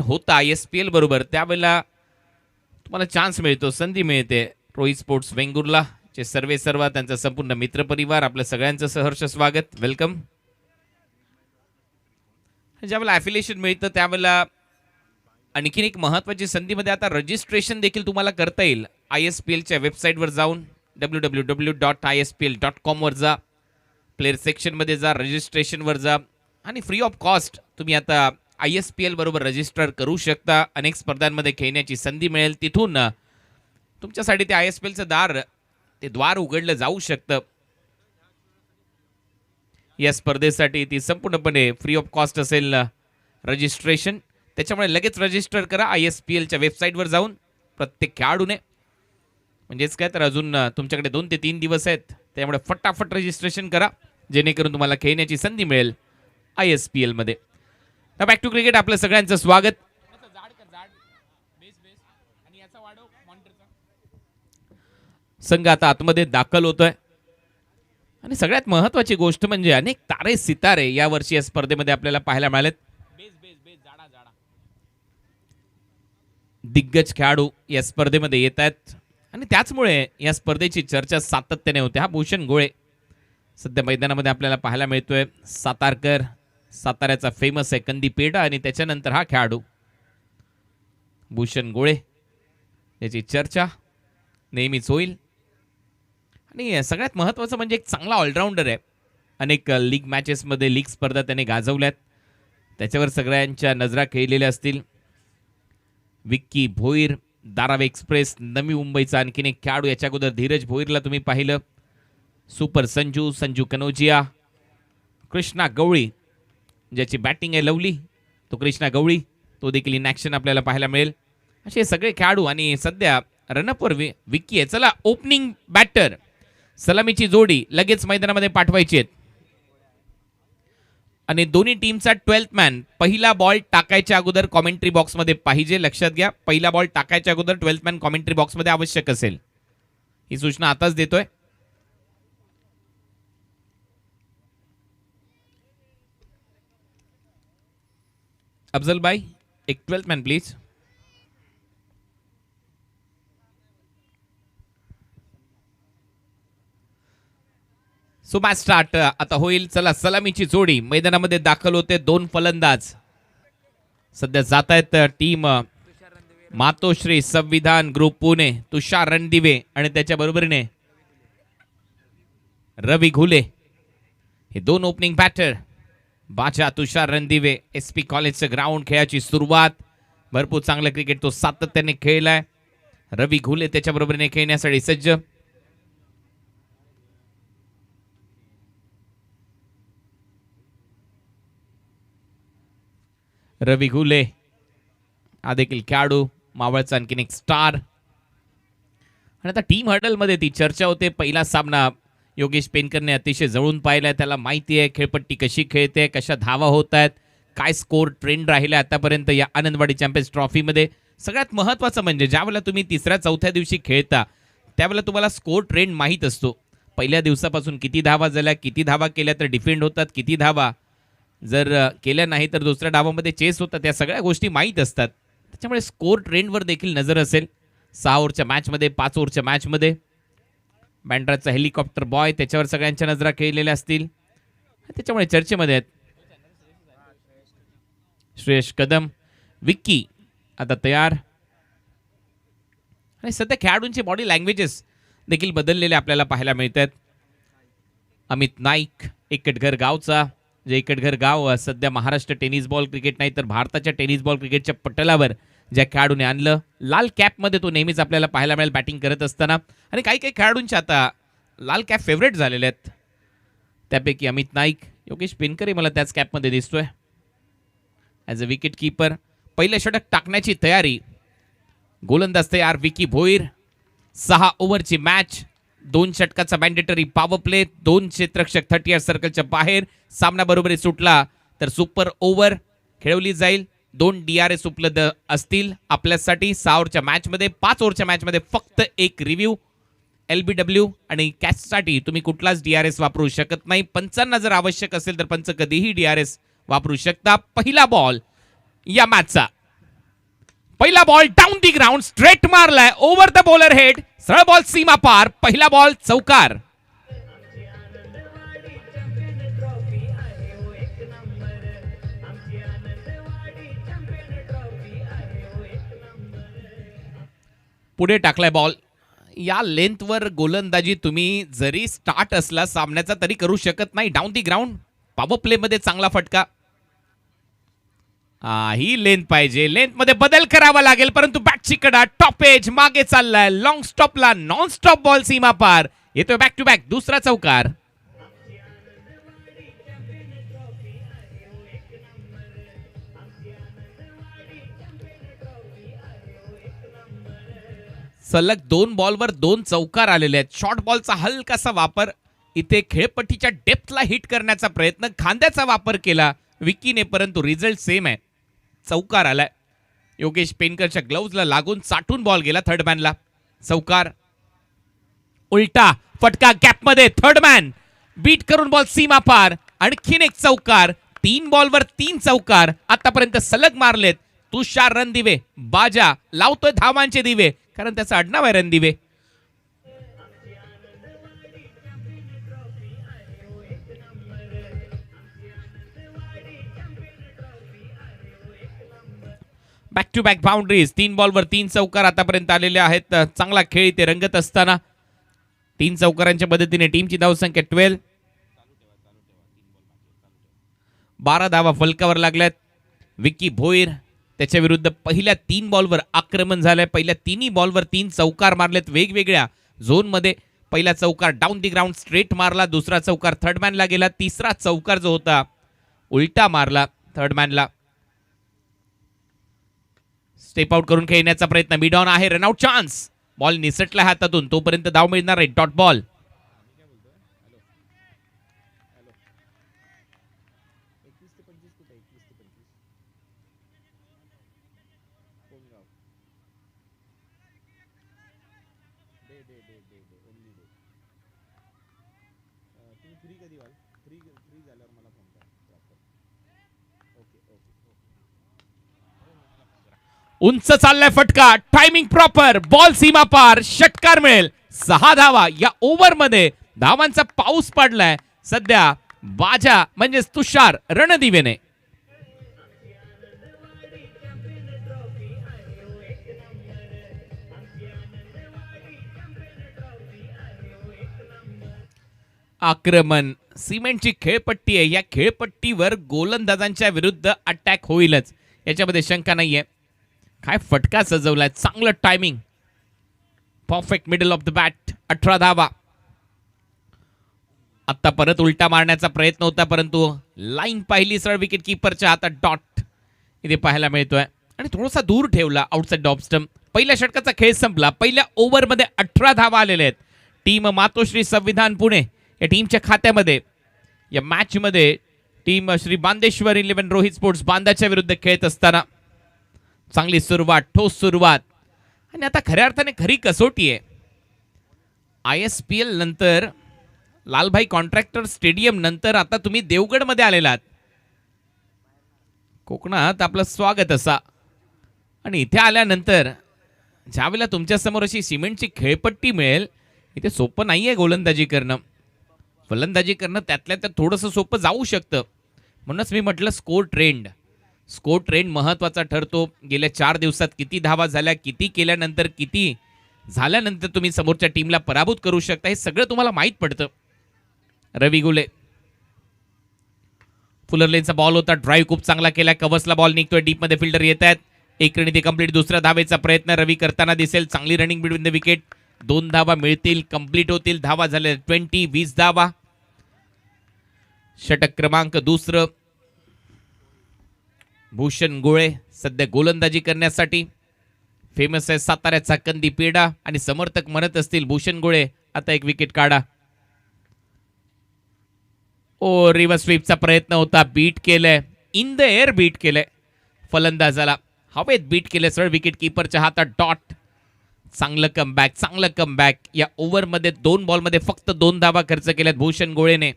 होतं ISPL बरोबर त्यावेळेला तुम्हाला चान्स मिळतो, संधी मिळते. रोहित स्पोर्ट्स वेंगुर्ला चे सर्व त्यांचा संपूर्ण मित्रपरिवार आपल्या सगळ्यांचं सहर्ष स्वागत, वेलकम. ज्यावेळेला ॲफिलिएशन मिळतं त्यावेळेला आणखीन एक महत्त्वाची संधीमध्ये आता रजिस्ट्रेशन देखील तुम्हाला करता येईल. ISPLच्या वेबसाईटवर जाऊन www.ispl.com वर जा, प्लेअर सेक्शनमध्ये जा, रजिस्ट्रेशनवर जा आणि फ्री ऑफ कॉस्ट तुम्ही आता ISPL बरोबर रजिस्टर करू शकता. अनेक स्पर्धांमध्ये खेळण्याची संधी मिळेल. तिथून तुमच्यासाठी ते ISPLचं द्वार उघडलं जाऊ शकतं. या स्पर्धेसाठी ती संपूर्णपणे फ्री ऑफ कॉस्ट असेल रजिस्ट्रेशन. त्याच्यामुळे लगेच रजिस्टर करा ISPLच्या वेबसाईटवर जाऊन प्रत्येक खेळाडूने. म्हणजेच काय तर अजून तुमच्याकडे 2 ते 3 दिवस आहेत, त्यामुळे फटाफट रजिस्ट्रेशन करा जेणेकरून तुम्हाला खेळण्याची संधी मिळेल ISPL मध्ये. बॅक टू क्रिकेट आपलं सगळ्यांचं स्वागत. संघ आता आतमध्ये दाखल होतोय आणि सगळ्यात महत्वाची गोष्ट म्हणजे अनेक तारे सितारे या वर्षी या स्पर्धेमध्ये आपल्याला पाहायला मिळालेत. दिग्गज खेळाडू या स्पर्धेमध्ये येत आहेत आणि त्याचमुळे या स्पर्धेची चर्चा सातत्याने होते. हा भूषण गोळे सध्या मैदानामध्ये आपल्याला पाहायला मिळतोय. सातारकर, साताऱ्याचा फेमस आहे कंदी पेढा, आणि त्याच्यानंतर हा खेळाडू भूषण गोळे, याची चर्चा नेहमीच होईल. आणि सगळ्यात महत्त्वाचं म्हणजे एक चांगला ऑलराऊंडर आहे. अनेक लीग मॅचेसमध्ये लीग स्पर्धा त्याने गाजवल्यात, त्याच्यावर सगळ्यांच्या नजरा खेळलेल्या असतील. विक्की भोईर, धारावी एक्सप्रेस, नवी मुंबईचा आणखीन एक खेळाडू. याच्या अगोदर धीरज भोईरला तुम्ही पाहिलं. सुपर संजू कनोजिया, कृष्णा गवळी ज्याची बॅटिंग आहे लवली, तो कृष्णा गवळी, तो देखील इन ॲक्शन आपल्याला पाहायला मिळेल. असे सगळे खेळाडू आणि सध्या रनअपवर विक्की आहे. चला ओपनिंग बॅटर, सलामीची जोडी लगेच मैदानामध्ये पाठवायची आहेत आणि दोन्ही टीमचा 12th मॅन पहिला बॉल टाकायच्या अगोदर कॉमेंट्री बॉक्समध्ये पाहिजे. लक्षात घ्या, पहिला बॉल टाकायच्या अगोदर 12th मॅन कॉमेंट्री बॉक्समध्ये आवश्यक असेल. ही सूचना आताच देतोय. अफजल भाई, एक 12th man please. So match start आता होईल. चला सलामीची जोडी मैदानामध्ये दाखल होते. 2 फलंदाज सध्या जात आहेत. टीम मातोश्री संविधान ग्रुप पुणे, तुषार रणदिवे आणि त्याच्या बरोबरीने रवी घुले, हे 2 ओपनिंग बॅटर. बाजा तुषार रणदिवे, SP कॉलेजचं ग्राउंड, खेळाची सुरुवात, भरपूर चांगलं क्रिकेट तो सातत्याने खेळलाय. रवी घुले त्याच्या बरोबरीने खेळण्यासाठी सज्ज. रवी घुले हा देखील खेळाडू, मावळचा आणखीन एक स्टार. आणि आता टीम हर्डलमध्ये ती चर्चा होते. पहिला सामना योगेश पेनकरने अतिशय जवळून पाहिलाय. त्याला माहिती आहे खेळपट्टी कशी खेळते, कशा धावा होत आहेत, काय स्कोर ट्रेंड राहिला आतापर्यंत या आनंदवाडी चॅम्पियन्स ट्रॉफीमध्ये. सगळ्यात महत्त्वाचं म्हणजे ज्यावेळेला तुम्ही 3ऱ्या-4थ्या दिवशी खेळता त्यावेळेला तुम्हाला स्कोर ट्रेंड माहीत असतो. पहिल्या दिवसापासून किती धावा झाल्या, किती धावा केल्या तर डिफेंड होतात, किती धावा जर केल्या नाही तर दुसऱ्या डावामध्ये चेस होतात. त्या सगळ्या गोष्टी माहीत असतात. त्याच्यामुळे स्कोर ट्रेंडवर देखील नजर असेल. 6 ओव्हरच्या मॅचमध्ये, 5 ओव्हरच्या मॅचमध्ये बँड्राचा हेलिकॉप्टर बॉय, त्याच्यावर सगळ्यांच्या नजरा खेळलेल्या असतील. त्याच्यामुळे चर्चेमध्ये आहेत. श्रेयस कदम, विक्की आता तयार. आणि सध्या खेळाडूंचे बॉडी लँग्वेजेस देखील बदललेले आपल्याला पाहायला मिळत आहेत. अमित नाईक, एकटघर गावचा, जे एकटघर गाव सध्या महाराष्ट्र टेनिस बॉल क्रिकेट नाही तर भारताच्या टेनिस बॉल क्रिकेटच्या पटलावर ज्या खेळाडूने आणलं. लाल कॅपमध्ये तो नेहमीच आपल्याला पाहायला मिळेल बॅटिंग करत असताना. आणि काही खेळाडूंचे आता लाल कॅप फेवरेट झालेले आहेत. त्यापैकी अमित नाईक, योगेश पेनकर मला त्याच कॅपमध्ये दिसतोय ॲज अ विकेट कीपर. पहिलं षटक टाकण्याची तयारी, गोलंदाज तयार विक्की भोईर. 6 ओव्हरची मॅच, 2 षटकाचा मॅन्डेटरी पॉवर प्ले, 2 क्षेत्ररक्षक 30 यार्ड सर्कलच्या बाहेर. सामना बरोबरी सुटला तर सुपर ओव्हर खेळवली जाईल. 2 DRS उपलब्ध असतील आपल्यासाठी 6 ओव्हरच्या मॅचमध्ये. 5 ओव्हरच्या मॅचमध्ये फक्त एक रिव्ह्यू. LBW आणि कॅचसाठी तुम्ही कुठलाच DRS वापरू शकत नाही. पंचांना जर आवश्यक असेल तर पंच कधीही DRS वापरू शकता. पहिला बॉल या मॅचचा पहिला ball down the ground straight मारलाय ओव्हर द बॉलर हेड, सरळ बॉल सीमा पार, पहिला बॉल चौकार. पुढे टाकलाय बॉल. या लेंथवर गोलंदाजी तुम्ही जरी स्टार्ट असला सामन्याचा तरी करू शकत नाही. Down the ground, power play मध्ये चांगला फटका. ही लेंथ पाहिजे, लेंथ मध्ये बदल करावा लागेल, परंतु बॅटची कडा टॉप एज मागे चाललाय. लॉंग स्टॉपला नॉन स्टॉप बॉल सीमा पार. येतोय बॅक टू बॅक दुसरा चौकार. सलग 2 बॉलवर 2 चौकार आलेले आहेत. शॉर्ट बॉलचा हलकासा वापर, इथे खेळपट्टीच्या डेप्थला हिट करण्याचा प्रयत्न, खांद्याचा वापर केला विकीने, परंतु रिझल्ट सेम आहे. चौकार आलाय. योगेश पेनकरच्या ग्लोव्हजला लागून चाटून बॉल गेला थर्ड मॅनला. चौकार. उलटा फटका गॅपमध्ये, थर्ड मॅन बीट करून बॉल सीमा पार. आणखीन एक चौकार. 3 बॉलवर 3 चौकार आतापर्यंत सलग मारलेत. तुषार रणदिवे बाजा लावतोय धावांचे दिवे, कारण त्याचं आडनाव आहे Randive. Back to back boundaries. 3 बॉलवर 3 चौकार आतापर्यंत आलेले आहेत. चांगला खेळ इथे रंगत असताना 3 चौकारांच्या मदतीने टीमची धावसंख्या 12. 12 धावा फलकावर लागल्यात. विकी भोईर त्याच्या विरुद्ध पहिल्या 3 बॉलवर आक्रमण झालंय. पहिल्या 3 बॉलवर 3 चौकार मारलेत वेगवेगळ्या झोनमध्ये. पहिला चौकार डाऊन दी ग्राउंड स्ट्रेट मारला, दुसरा चौकार थर्ड मॅनला गेला, तिसरा चौकार जो होता उलटा मारला थर्ड मॅनला. स्टेप आउट करून खेळण्याचा प्रयत्न, मिड ऑन आहे, रनआउट चान्स. बॉल निसटला हातातून, तोपर्यंत धाव मिळणार आहे. Dot ball. उंच चाललाय फटका, टायमिंग प्रॉपर, बॉल सीमा पार, षटकार मिळेल. 6 धावा या ओव्हर मध्ये. धावांचा पाऊस पडलाय सध्या बाजा म्हणजेच तुषार रणदिवेने. आक्रमण, सिमेंटची खेळपट्टी आहे. या खेळपट्टीवर गोलंदाजांच्या विरुद्ध अटॅक होईलच, याच्यामध्ये शंका नाहीये. काय फटका सजवलाय, चांगलं timing, perfect middle of the bat. 18 धावा. आता परत उलटा मारण्याचा प्रयत्न होता, परंतु लाईन पाहिली सरळ विकेट किपरच्या हातात. डॉट इथे पाहायला मिळतोय आणि थोडासा दूर ठेवला आउटसाइड ऑफ स्टंप. पहिल्या षटकाचा खेळ संपला. पहिल्या ओव्हरमध्ये 18 धावा आलेल्या आहेत. टीम मातोश्री संविधान पुणे या टीमच्या खात्यामध्ये. या मॅच मध्ये टीम श्री बांदेश्वर 11 रोहित स्पोर्ट्स बांदाच्या विरुद्ध खेळत असताना चांगली सुरुवात, ठोस सुरुवात, आणि आता खऱ्या अर्थाने खरी कसोटी आहे. ISPL नंतर, लालभाई कॉन्ट्रॅक्टर स्टेडियम नंतर आता तुम्ही देवगड मध्ये आलेलात. कोकणात आपलं स्वागत असा, आणि इथे आल्यानंतर ज्यावेळेला तुमच्या समोर अशी सिमेंटची खेळपट्टी मिळेल, इथे सोपं नाहीये गोलंदाजी करणं. फलंदाजी करणं त्यातल्या त्यात थोडंसं सोपं जाऊ शकतं. म्हणूनच मी म्हटलं स्कोर ट्रेंड महत्वाचा ठरतो. गेल्या 4 दिवसात किती धावा झाल्या, किती केल्यानंतर, किती झाल्यानंतर तुम्ही समोरच्या टीमला पराभूत करू शकता, हे सगळं तुम्हाला माहीत पडतं. रवी गुले, फुलरलेनचा बॉल होता, ड्राईव्ह खूप चांगला केला. कव्हर्सला बॉल निघतोय, डीप मध्ये फिल्डर येत आहेत. एक रणी ते कंप्लीट. दुसऱ्या धावेचा प्रयत्न रवी करताना दिसेल. चांगली रनिंग बिटवीन द विकेट. 2 धावा मिळतील, कंप्लीट होतील. धावा झाल्या 20 धावा. षटक क्रमांक 2. भूषण गोळे सध्या गोलंदाजी करण्यासाठी फेमस आहे. साताऱ्याचा कंदी पेडा, आणि समर्थक म्हणत असतील भूषण गोळे आता एक विकेट काढा. ओ, रिव्हर्स स्वीपचा प्रयत्न होता, बीट केलंय. इन द एअर बीट केलंय फलंदाजाला, हवेत बीट केलंय सरळ विकेट किपरच्या हातात. डॉट. चांगलं कमबॅक. या ओव्हरमध्ये 2 बॉलमध्ये फक्त 2 धावा खर्च केल्यात भूषण गोळेने.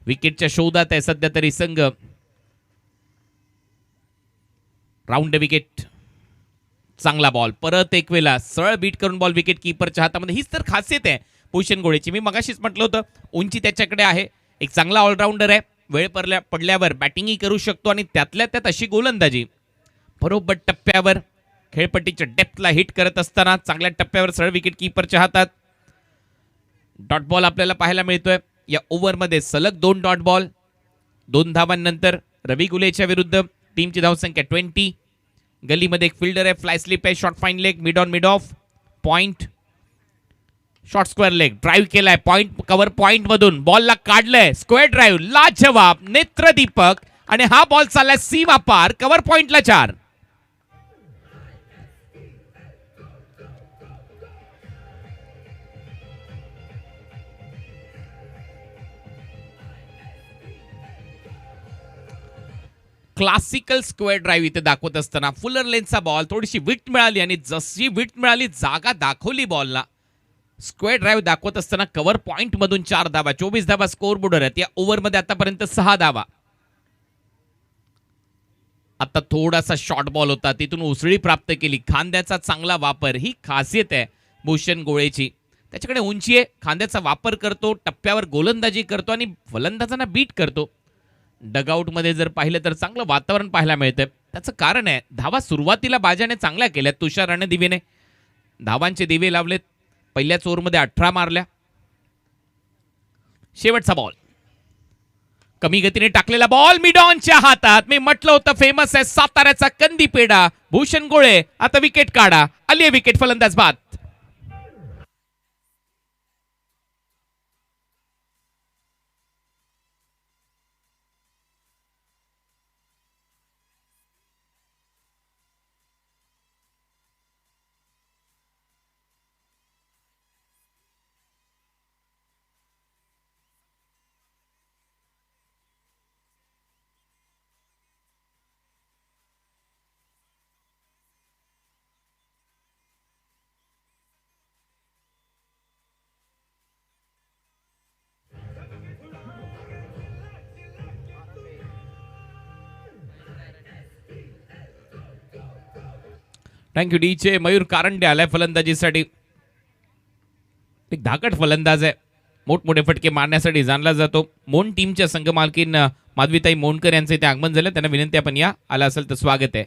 विकेटच्या शोधात आहे सध्या तरी संघ. Round wicket. चांगला बॉल परत एक वेळा सरळ बीट करून बॉल विकेट कीपरच्या हातामध्ये. हीच तर खासियत आहे भूषण गोळेची. मी मगाशीच म्हटलं होतं उंची त्याच्याकडे आहे, एक चांगला ऑलराऊंडर आहे, वेळ पडल्यावर बॅटिंगही करू शकतो आणि त्यातल्या त्यात अशी गोलंदाजी. बरोबर टप्प्यावर खेळपट्टीच्या डेप्थला हिट करत असताना चांगल्या टप्प्यावर सरळ विकेट कीपरच्या हातात. डॉट बॉल आपल्याला पाहायला मिळतोय या ओव्हरमध्ये. सलग 2 डॉट बॉल. 2 धावांनंतर रवी गुलेच्या विरुद्ध टीमची धावसंख्या 20. गलीमध्ये एक फिल्डर आहे, फ्लाय स्लिप आहे, short fine leg, mid on mid of, point, short square leg, drive केलाय पॉइंट, कव्हर पॉइंट मधून बॉलला काढलंय, स्क्वेअर ड्राईव्ह, लाजवाब, नेत्रदीपक. आणि हा बॉल चाललाय सीमा पार, कव्हर पॉइंटला 4. क्लासिकल स्क्वेअर ड्राईव्ह इथे दाखवत असताना फुलर लेन्थचा बॉल, थोडीशी विट मिळाली आणि जशी विट मिळाली जागा दाखवली बॉलला. स्क्वेअर ड्राईव्ह दाखवत असताना कव्हर पॉइंट मधून 4 धावा, 24 धावा स्कोर बोर्डर आहेत. या ओव्हरमध्ये आतापर्यंत 6 धावा. आता थोडासा शॉर्ट बॉल होता, तिथून उसळी प्राप्त केली, खांद्याचा चांगला वापर. ही खासियत आहे भूषण गोळेची. त्याच्याकडे उंची आहे, खांद्याचा वापर करतो, टप्प्यावर गोलंदाजी करतो आणि फलंदाजांना बीट करतो. डगआउटमध्ये जर पाहिलं तर चांगलं वातावरण पाहायला मिळतं. त्याचं कारण आहे धावा सुरुवातीला बाजाने चांगल्या केल्यात. तुषार रणदिवेने धावांचे दिवे लावलेत. पहिल्याच ओव्हरमध्ये 18 मारल्या. शेवटचा बॉल, कमी गतीने टाकलेला बॉल मिड ऑनच्या हातात. मी म्हटलं होतं फेमस आहे साताऱ्याचा कंदी पेडा. भूषण गोळे आता विकेट काढा. आली आहे विकेट, फलंदाज बाद. थँक्यू डीचे. मयूर कारंडे आलाय फलंदाजीसाठी. एक धाकट फलंदाज आहे, मोठमोठे फटके मारण्यासाठी जाणला जातो. मोन टीमच्या संघमालकीन माधवीताई मोनकर यांचे इथे आगमन झालं. त्यांना विनंती आपण या, आला असेल तर स्वागत आहे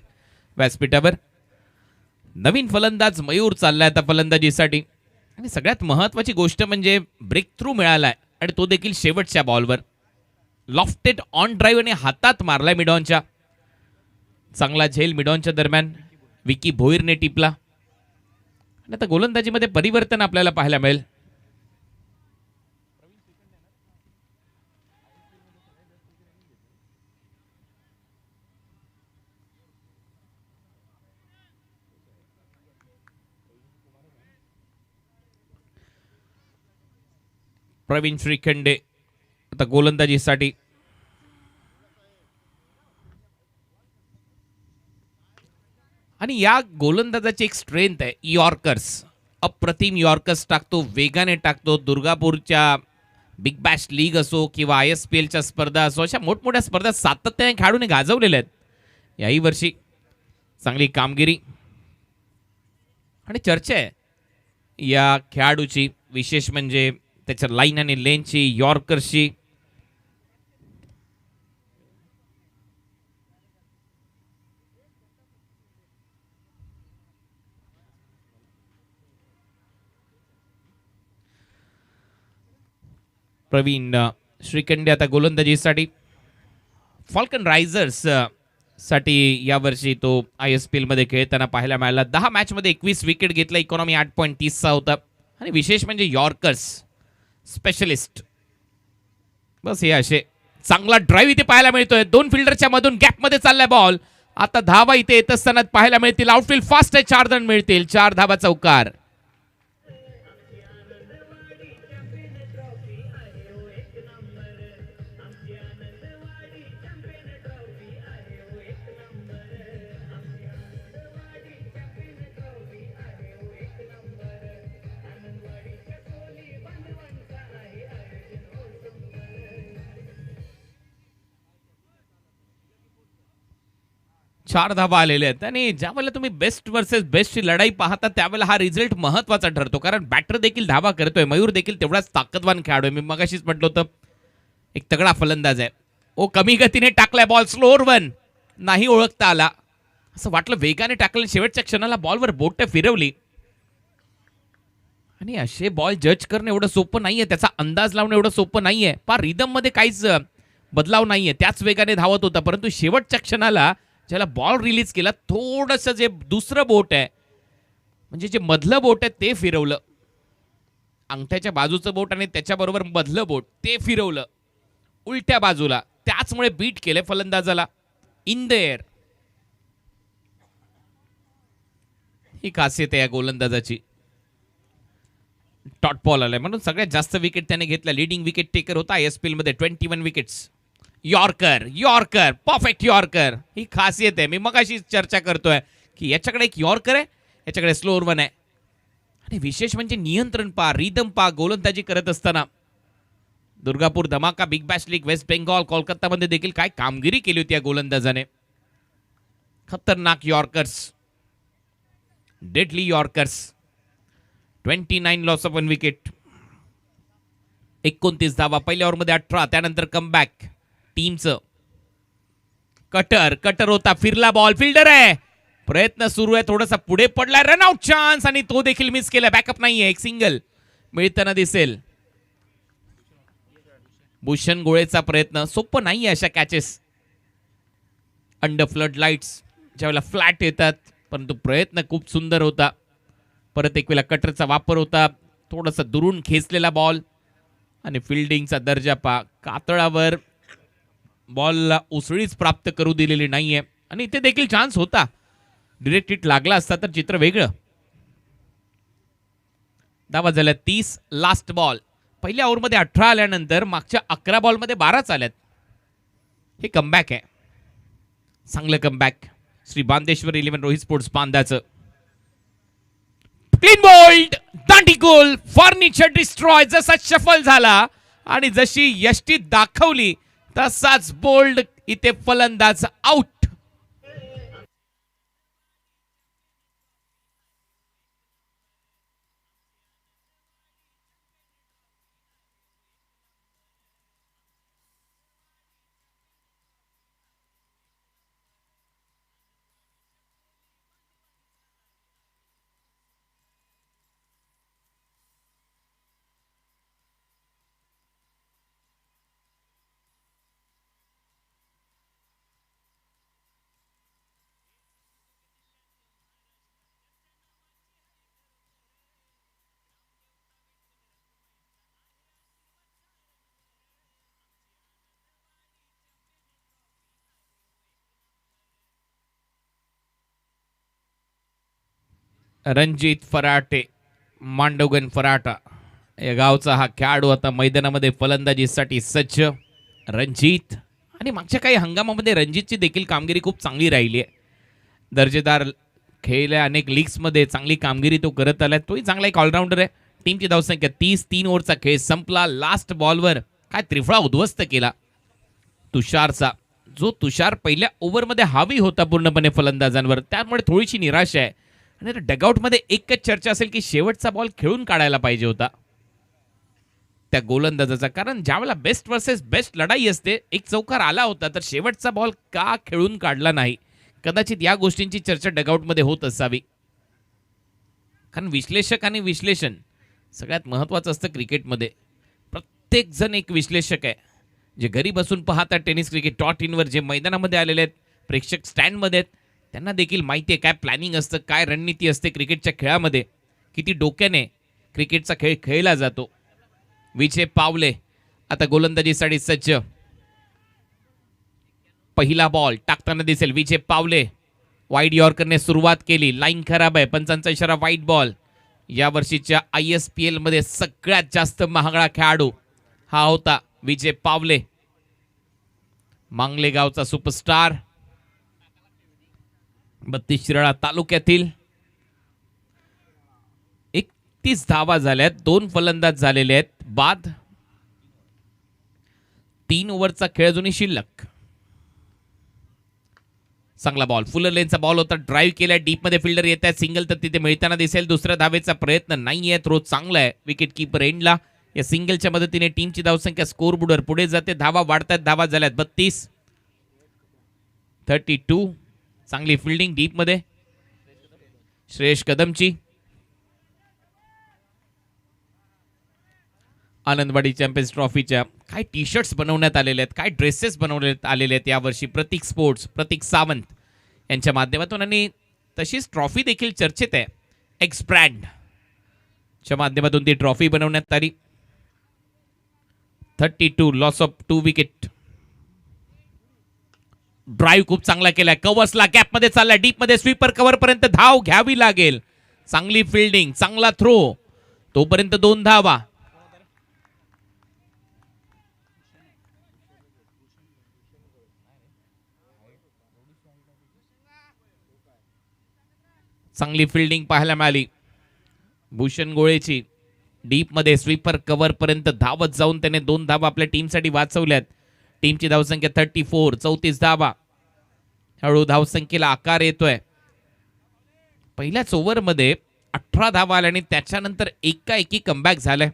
व्यासपीठावर. नवीन फलंदाज मयूर चाललाय आता फलंदाजीसाठी. आणि सगळ्यात महत्वाची गोष्ट म्हणजे ब्रेक थ्रू मिळालाय आणि तो देखील शेवटच्या बॉलवर. लॉफ्टेड ऑन ड्राईव्ह आणि हातात मारलाय मिडॉनच्या. चांगला झेल मिडॉनच्या दरम्यान विकी भोईरने टिपला. आणि आता गोलंदाजीमध्ये परिवर्तन आपल्याला पाहायला मिळेल. प्रवीण श्रीखंडे आता गोलंदाजीसाठी. आणि या गोलंदाजाची एक स्ट्रेंथ आहे, यॉर्कर्स. अप्रतिम यॉर्कर्स टाकतो, वेगाने टाकतो. दुर्गापूरच्या बिग बॅश लीग असो किंवा ISPLच्या स्पर्धा असो, अशा मोठमोठ्या स्पर्धा सातत्याने खेळाडूने गाजवलेल्या आहेत. याही वर्षी चांगली कामगिरी आणि चर्चा आहे या खेळाडूची, विशेष म्हणजे त्याच्या लाईन आणि लेनची, यॉर्कर्सची. प्रवीण श्रीखंडे आता गोलंदाजीसाठी. फॉल्कन रायझर्स साठी यावर्षी तो ISPL मध्ये खेळताना पाहायला मिळाला. 10 मॅचमध्ये 21 विकेट घेतला. इकॉनॉमी 8.30 होता. आणि विशेष म्हणजे यॉर्कर्स स्पेशलिस्ट. बस हे असे चांगला ड्राईव्ह इथे पाहायला मिळतोय. 2 फिल्डरच्या मधून गॅपमध्ये चाललाय बॉल. आता धावा इथे येत असताना पाहायला मिळतील. आउटफील्ड फास्ट आहे, 4 रन मिळतील. 4 धावा चौकार. 4 धावा आलेल्या आहेत आणि ज्यावेळेला तुम्ही बेस्ट वर्सेस बेस्टची लढाई पाहता त्यावेळेला हा रिझल्ट महत्वाचा ठरतो, कारण बॅटर देखील धावा करतोय, मयूर देखील तेवढाच ताकदवान खेळाडू आहे. मी मगाशीच म्हटलं होतं एक तगडा फलंदाज आहे. ओ कमी गतीने टाकलाय बॉल, स्लोअर वन, नाही ओळखता आला. असं वाटलं वेगाने टाकलं, शेवटच्या क्षणाला बॉलवर बोट फिरवली. आणि असे बॉल जज करणं एवढं सोपं नाहीये, त्याचा अंदाज लावणं एवढं सोपं नाहीये. फार रिदम मध्ये काहीच बदलाव नाहीये, त्याच वेगाने धावत होता, परंतु शेवटच्या क्षणाला ज्याला बॉल रिलीज केला, थोडंसं जे दुसरं बोट आहे म्हणजे जे मधलं बोट आहे ते फिरवलं, अंगठ्याच्या बाजूचं बोट आणि त्याच्याबरोबर मधलं बोट ते फिरवलं उलट्या बाजूला, त्याचमुळे बीट केले फलंदाजाला इन द एअर. ही खासियत आहे या गोलंदाजाची. डॉट बॉल आलाय म्हणून सगळ्यात जास्त विकेट त्याने घेतला. लीडिंग विकेट टेकर होता ISPL मध्ये, 21 wickets. Yorker, yorker, perfect yorker. ही खासियत आहे, मी मगाशी चर्चा करतोय की याच्याकडे एक यॉर्कर आहे, याच्याकडे स्लोअर वन आहे. आणि विशेष म्हणजे नियंत्रण पा, रिदम पा गोलंदाजी करत असताना. Durgapur Dhamaka, big bash league, west Bengal, कोलकातामध्ये देखील काय कामगिरी केली होती या गोलंदाजाने. खतरनाक yorkers, deadly yorkers. 29 loss of 1 wicket. 29 धावा पहिल्या ओव्हरमध्ये 18. त्यानंतर कमबॅक टीमचं. कटर होता, फिरला बॉल, फिल्डर आहे, प्रयत्न सुरू आहे, थोडासा पुढे पडलाय, रनआउट चान्स आणि तो देखील मिस केला. बॅकअप नाहीये, एक सिंगल मिळताना दिसेल. भूषण गोळेचा प्रयत्न, सोपं नाहीये अशा कॅचेस अंडर फ्लड लाईट्स ज्यावेळेला फ्लॅट येतात, परंतु प्रयत्न खूप सुंदर होता. परत एक वेळा कटरचा वापर होता, थोडासा दुरून खेचलेला बॉल आणि फिल्डिंगचा दर्जा पा. कातळावर बॉलला उसळीच प्राप्त करू दिलेली नाहीये आणि इथे देखील चान्स होता, डिरेक्ट हिट लागला असता तर चित्र वेगळं. धावा झाल्या 30. Last ball. पहिल्या ओव्हरमध्ये 18 आल्यानंतर मागच्या 11 बॉलमध्ये 12च आल्यात. हे कमबॅक आहे, चांगलं कमबॅक श्री बांदेश्वर 11 रोहित स्पोर्ट्स बांद्याचं. क्लीन बोल्ड, दांडी गोल, फर्निचर डिस्ट्रॉय. जसा शफल झाला आणि जशी यष्टी दाखवली तसाच बोल्ड इथे फलंदाज आउट. रणजित फराटे, मांडवगण फराटा या गावचा हा खेळाडू आता मैदानामध्ये फलंदाजीसाठी सज्ज. रणजित, आणि मागच्या काही हंगामामध्ये रणजितची देखील कामगिरी खूप चांगली राहिली आहे. दर्जेदार खेळल्या, अनेक लीग्समध्ये चांगली कामगिरी तो करत आलाय. तोही चांगला एक ऑलराऊंडर आहे. टीमची धावसंख्या 30. 3 ओव्हरचा खेळ संपला. लास्ट बॉलवर काय त्रिफळा उद्ध्वस्त केला तुषारचा, जो तुषार पहिल्या ओव्हरमध्ये हावी होता पूर्णपणे फलंदाजांवर, त्यामुळे थोडीशी निराशा आहे. आणि डगआउटमध्ये एकच चर्चा असेल की शेवटचा बॉल खेळून काढायला पाहिजे होता त्या गोलंदाजाचा, कारण ज्यावेळेला बेस्ट वर्सेस बेस्ट लढाई असते, एक चौकार आला होता तर शेवटचा बॉल का खेळून काढला नाही. कदाचित या गोष्टींची चर्चा डगआउटमध्ये होत असावी, कारण विश्लेषक आणि विश्लेषण सगळ्यात महत्त्वाचं असतं क्रिकेटमध्ये. प्रत्येक जण एक विश्लेषक आहे. जे घरी बसून पाहतात टेनिस क्रिकेट .in वर, जे मैदानामध्ये आलेले आहेत, प्रेक्षक स्टँडमध्ये आहेत, त्यांना देखील माहिती आहे काय प्लॅनिंग असतं, काय रणनीती असते क्रिकेटच्या खेळामध्ये, किती डोक्याने क्रिकेटचा खेळ खेळला जातो. विजय पावले आता गोलंदाजीसाठी सज्ज. पहिला बॉल टाकताना दिसेल विजय पावले. वाईड यॉर्करने सुरुवात केली, लाईन खराब आहे, पंचांचा इशारा वाईड बॉल. या वर्षीच्या ISPL मध्ये सगळ्यात जास्त महागडा खेळाडू हा होता विजय पावले, मांगले गावचा सुपरस्टार. 32 शिराळा तालुक्यातील. 31 धावा झाल्यात, 2 फलंदाज झालेले आहेत बाद. 3 ओव्हरचा खेळ अजूनही शिल्लक. चांगला बॉल, फुलर लेनचा बॉल होता, ड्राईव्ह केलाय, डीप मध्ये फिल्डर येत आहे, सिंगल तर तिथे मिळताना दिसेल. दुसऱ्या धावेचा प्रयत्न नाहीये, थ्रो चांगला आहे विकेट कीपर एंडला. या सिंगलच्या मदतीने टीमची धावसंख्या स्कोर बोर्डवर पुढे जाते. धावा वाढतात, धावा झाल्यात 32, 32. चांगली फिल्डिंग डीप मध्ये श्रेयस कदमची. आनंदवाडी चॅम्पियन्स ट्रॉफीच्या काय टी शर्ट्स बनवण्यात आलेले आहेत, काय ड्रेसेस बनवण्यात आलेले आहेत यावर्षी प्रतीक स्पोर्ट्स, प्रतीक सावंत यांच्या माध्यमातून. आणि तशीच ट्रॉफी देखील चर्चेत आहे. एक्स ब्रँडच्या माध्यमातून ती ट्रॉफी बनवण्यात आली. 32, लॉस ऑफ 2 विकेट. ड्राईव्ह खूप चांगला केलाय, कव्हर्सला गॅपमध्ये चाललाय, डीपमध्ये स्वीपर कव्हर पर्यंत धाव घ्यावी लागेल. चांगली फिल्डिंग, चांगला थ्रो, तोपर्यंत 2 धावा. चांगली फिल्डिंग पाहायला मिळाली भूषण गोळेची. डीपमध्ये स्वीपर कव्हर पर्यंत धावत जाऊन त्याने 2 धावा आपल्या टीमसाठी वाचवल्यात. टीमची धावसंख्या 34, 34 धावा. हळू धावसंख्येला आकार येतोय. पहिल्याच ओव्हरमध्ये 18 धावा आल्या आणि त्याच्यानंतर एकाएकी कमबॅक झालाय.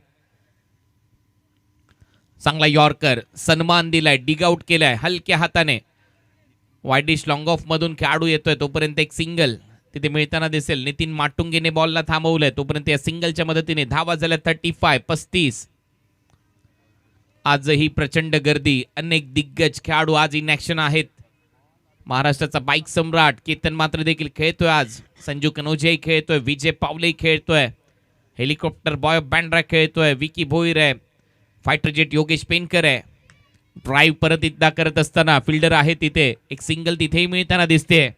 चांगला यॉर्कर, सन्मान दिलाय, डिग आउट केलाय हलक्या हाताने. वायडिश लॉंग ऑफ मधून खेळाडू येतोय, तोपर्यंत एक सिंगल तिथे मिळताना दिसेल. नितीन माटुंगेने बॉलला थांबवलंय, तोपर्यंत या सिंगलच्या मदतीने धावा झाल्या 35, 35. आजही प्रचंड गर्दी, अनेक दिग्गज खेळाडू आज इन ऍक्शन आहेत. महाराष्ट्राचा बाईक सम्राट केतन मात्र देखील खेळतोय आज. संजू कनोजे खेळतोय, विजय पावले खेळतोय, हेलिकॉप्टर बॉय बँड्रा खेळतोय, विकी भोईर आहे, फायटर जेट योगेश पेनकर आहे. ड्राईव्ह परत एकदा करत असताना फिल्डर आहे तिथे, एक सिंगल तिथेही मिळताना दिसते.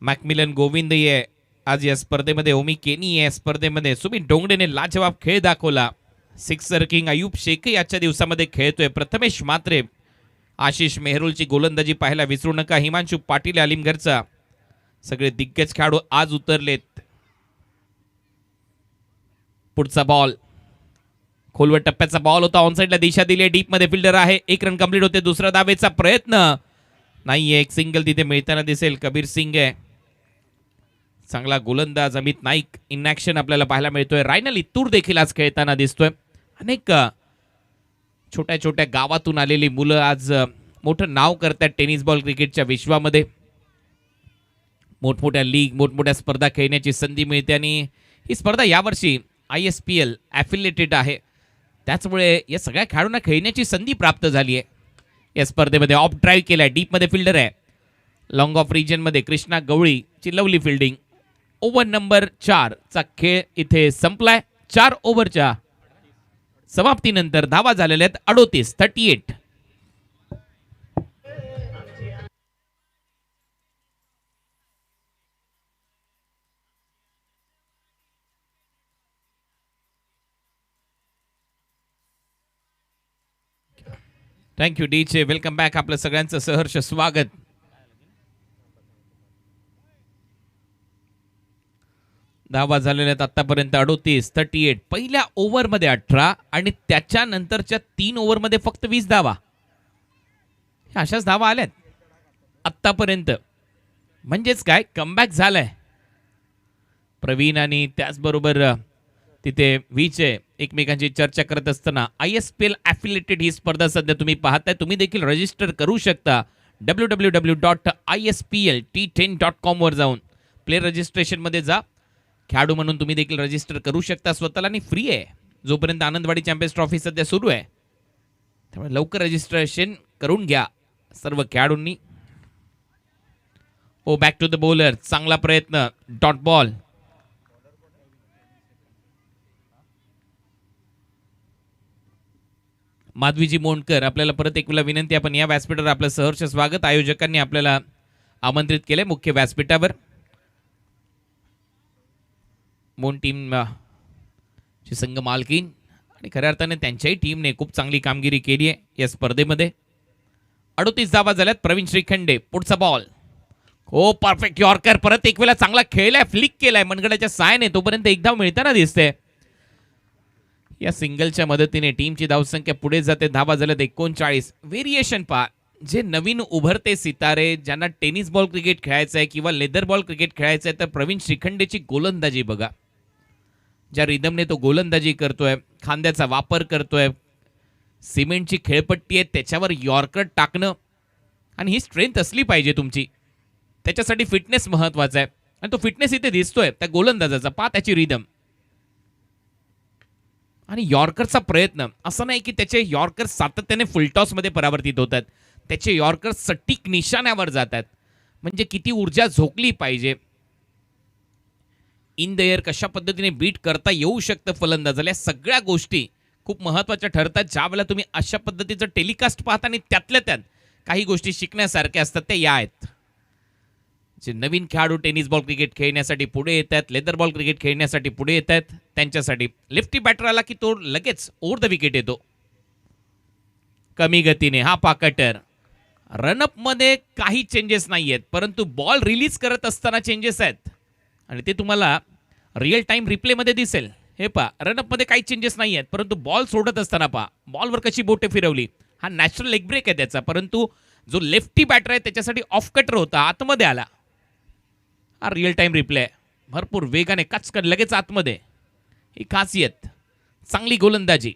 मॅकमिलन गोविंद आहे आज या स्पर्धेमध्ये, ओमी केनी आहे स्पर्धेमध्ये. सुमित डोंगडेने लाजवाब खेळ दाखवला. सिक्सर किंग अयूब शेखही आजच्या दिवसामध्ये खेळतोय. प्रथमेश मात्रे, आशिष मेहरुलची गोलंदाजी पाहायला विसरू नका. हिमांशू पाटील आलिमगरचा, सगळे दिग्गज खेळाडू आज उतरलेत. पुढचा बॉल खोलवर टप्प्याचा बॉल होता, ऑनसाइडला दिशा दिली, डीप मध्ये फिल्डर आहे. 1 रन कंप्लीट होते. दुसरा धावेचा प्रयत्न नाहीये, एक सिंगल तिथे मिळताना दिसेल. कबीर सिंग आहे, चांगला गोलंदाज. अमित नाईक इन ऍक्शन आपल्याला पाहायला मिळतोय. रायनल इत्तूर देखील आज खेळताना दिसतोय. अनेक छोट्या छोट्या गावातून आलेली मुलं आज मोठं नाव करतात टेनिस बॉल क्रिकेटच्या विश्वामध्ये. मोठमोठ्या लीग, मोठमोठ्या स्पर्धा खेळण्याची संधी मिळते आणि ही स्पर्धा यावर्षी ISPL ॲफिलिएटेड आहे, त्याचमुळे या सगळ्या खेळाडूंना खेळण्याची संधी प्राप्त झाली आहे. या स्पर्धेमध्ये ऑफ ड्राईव्ह केलाय, डीपमध्ये फिल्डर आहे. लॉंग ऑफ रिजनमध्ये कृष्णा गवळीची लवली फिल्डिंग. ओव्हर नंबर 4 चा खेळ इथे संपलाय. 4 ओव्हरच्या समाप्तीनंतर धावा झालेल्या आहेत 38, 38. थँक्यू डीचे, वेलकम बॅक. आपलं सगळ्यांचं सहर्ष स्वागत. धावा झालेल्या आहेत आतापर्यंत 38, 38. पहिल्या ओव्हरमध्ये 18 आणि त्याच्यानंतरच्या 3 ओव्हरमध्ये फक्त 20 धावा. अशाच धावा आल्यात आतापर्यंत. म्हणजेच काय, कमबॅक झालाय. प्रवीण आणि त्याचबरोबर तिथे विजय एकमेकांची चर्चा करत असताना ISPL ॲफिलिएटेड ही स्पर्धा सध्या तुम्ही पाहताय. तुम्ही देखील रजिस्टर करू शकता www.isplt10.com वर जाऊन. प्लेयर रजिस्ट्रेशनमध्ये जा, खेळाडू म्हणून तुम्ही देखील रजिस्टर करू शकता स्वतःला आणि फ्री आहे जोपर्यंत आनंदवाडी चॅम्पियन्स ट्रॉफी सध्या सुरू आहे. त्यामुळे लवकर रजिस्ट्रेशन करून घ्या सर्व खेळाडूंनी. ओ बॅक टू द बॉलर, चांगला प्रयत्न, डॉट बॉल. माधवीजी मोंडकर, आपल्याला परत एक वेळा विनंती, आपण या व्यासपीठावर आपलं सहर्ष स्वागत. आयोजकांनी आपल्याला आमंत्रित केले मुख्य व्यासपीठावर. मोन टीम ची संघ मालकीन आणि खऱ्या अर्थाने त्यांच्याही टीमने खूप चांगली कामगिरी केली आहे या स्पर्धेमध्ये. 38 धावा झाल्यात. प्रवीण श्रीखंडे, पुढचा बॉल. हो, परफेक्ट यॉर्कर. परत एक वेळा चांगला खेळलाय, फ्लिक केलाय मनगडाच्या सायने, तोपर्यंत एक धाव मिळताना दिसते. या सिंगलच्या मदतीने टीमची धावसंख्या पुढे जाते. धावा झाल्यात 39. व्हेरिएशन पहा, जे नवीन उभरते सितारे ज्यांना टेनिस बॉल क्रिकेट खेळायचं आहे किंवा लेदर बॉल क्रिकेट खेळायचं आहे, तर प्रवीण श्रीखंडेची गोलंदाजी बघा. ज्या रिदमने तो गोलंदाजी करतोय, खांद्याचा वापर करतोय, सिमेंटची खेळपट्टी आहे त्याच्यावर यॉर्कर टाकणं, आणि ही स्ट्रेंथ असली पाहिजे तुमची. त्याच्यासाठी फिटनेस महत्वाचा आहे आणि तो फिटनेस इथे दिसतोय त्या गोलंदाजाचा. पहा त्याची रिदम आणि यॉर्करचा प्रयत्न. असं नाही की त्याचे यॉर्कर सातत्याने फुलटॉसमध्ये परावर्तित होतात, त्याचे यॉर्कर सटीक निशाण्यावर जातात. म्हणजे किती ऊर्जा झोकली पाहिजे. इन द एअर कशा पद्धतीने बीट करता येऊ शकतं फलंदाजाला, या सगळ्या गोष्टी खूप महत्त्वाच्या ठरतात. ज्या वेळेला तुम्ही अशा पद्धतीचं टेलिकास्ट पाहता आणि त्यातल्या त्यात काही गोष्टी शिकण्यासारख्या असतात, त्या या आहेत. जे नवीन खेळाडू टेनिस बॉल क्रिकेट खेळण्यासाठी पुढे येत आहेत, लेदर बॉल क्रिकेट खेळण्यासाठी पुढे येत आहेत, त्यांच्यासाठी लेफ्टी बॅटर आला की तो लगेच ओव्हर द विकेट येतो कमी गतीने. हा पाकटर रनअपमध्ये काही चेंजेस नाही आहेत, परंतु बॉल रिलीज करत असताना चेंजेस आहेत आणि ते तुम्हाला रिअल टाइम रिप्लेमध्ये दिसेल. हे पहा, रनअपमध्ये काही चेंजेस नाही आहेत, परंतु बॉल सोडत असताना पहा बॉलवर कशी बोटे फिरवली. हा नॅचरल लेग ब्रेक आहे त्याचा, परंतु जो लेफ्टी बॅटर आहे त्याच्यासाठी ऑफ कटर होता, आतमध्ये आला. हा रिअल टाइम रिप्ले आहे. भरपूर वेगाने कचकन लगेच आतमध्ये, ही खासियत. चांगली गोलंदाजी,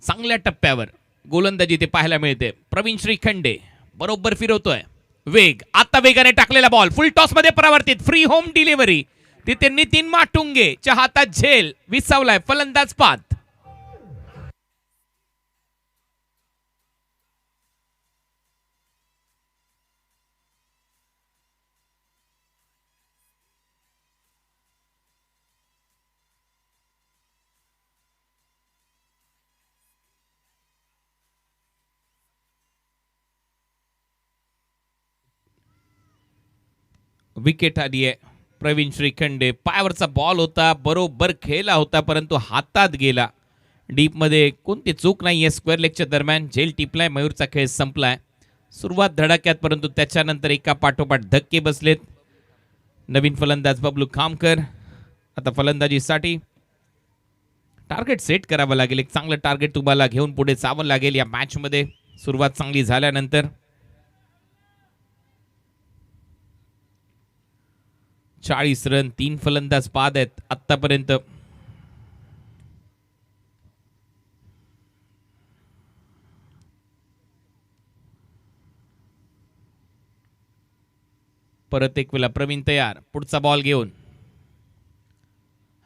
चांगल्या टप्प्यावर गोलंदाजी ते पाहायला मिळते. प्रवीण श्रीखंडे बरोबर फिरवतोय, वेग, आता वेगाने टाकलेला बॉल फुल टॉस मध्ये परावर्तित. फ्री होम डिलिव्हरी, तिथे नितीन माटुंगेच्या हातात झेल, विसावलाय फलंदाज पात. विकेट आली आहे. प्रवीण श्रीखंडे, पायावरचा बॉल होता, बरोबर खेळला होता, परंतु हातात गेला. डीपमध्ये कोणती चूक नाही आहे. स्क्वेअर लेगच्या दरम्यान झेल टिपलाय. मयूरचा खेळ संपलाय. सुरुवात धडाक्यात, परंतु त्याच्यानंतर एका पाठोपाठ धक्के बसलेत. नवीन फलंदाज बबलू खामकर. आता फलंदाजीसाठी टार्गेट सेट करावं लागेल. एक चांगलं टार्गेट तुम्हाला घेऊन पुढे जावं लागेल या मॅचमध्ये. सुरुवात चांगली झाल्यानंतर 40 रन, 3 फलंदाज बाद आहेत आतापर्यंत. परत एक वेळा प्रवीण तयार, पुढचा बॉल घेऊन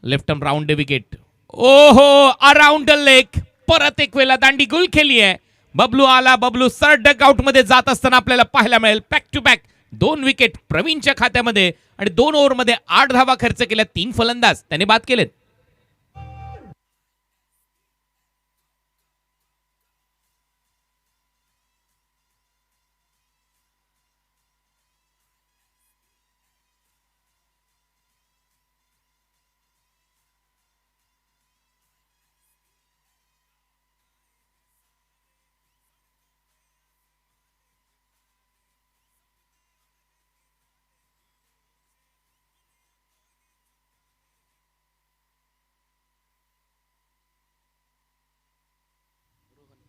लेफ्ट आर्म राऊंड विकेट. ओहो, अराउंड द लेग. परत एक वेळा दांडी गुल खेळली आहे. बबलू आला. बबलू सर डक आउट मध्ये जात असताना आपल्याला पाहायला मिळेल. बॅक टू बॅक 2 विकेट प्रवीणच्या खात्यामध्ये आणि 2 ओव्हरमध्ये 8 धावा खर्च केल्या. 3 फलंदाज त्याने बाद केलेत.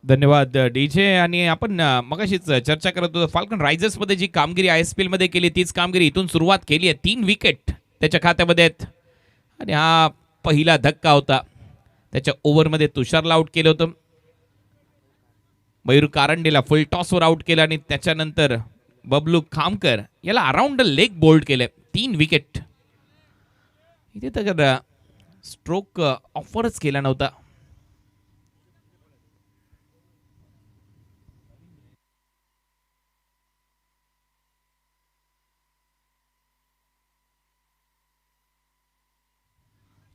धन्यवाद डीजे. आणि आपण मगाशीच चर्चा करत होतो फाल्कन रायझर्स मध्ये जी कामगिरी ISPL मध्ये केली तीच कामगिरी इथून सुरुवात केली आहे. 3 विकेट त्याच्या खात्यामध्ये आहेत आणि हा पहिला धक्का होता. त्याच्या ओव्हरमध्ये तुषारला आउट केलं होतं. मयूर कारंडेला फुल टॉसवर आउट केलं आणि त्याच्यानंतर बबलू खामकर याला अराउंड द लेग बोल्ड केलं. 3 विकेट. इथे तर स्ट्रोक ऑफरच केला नव्हता.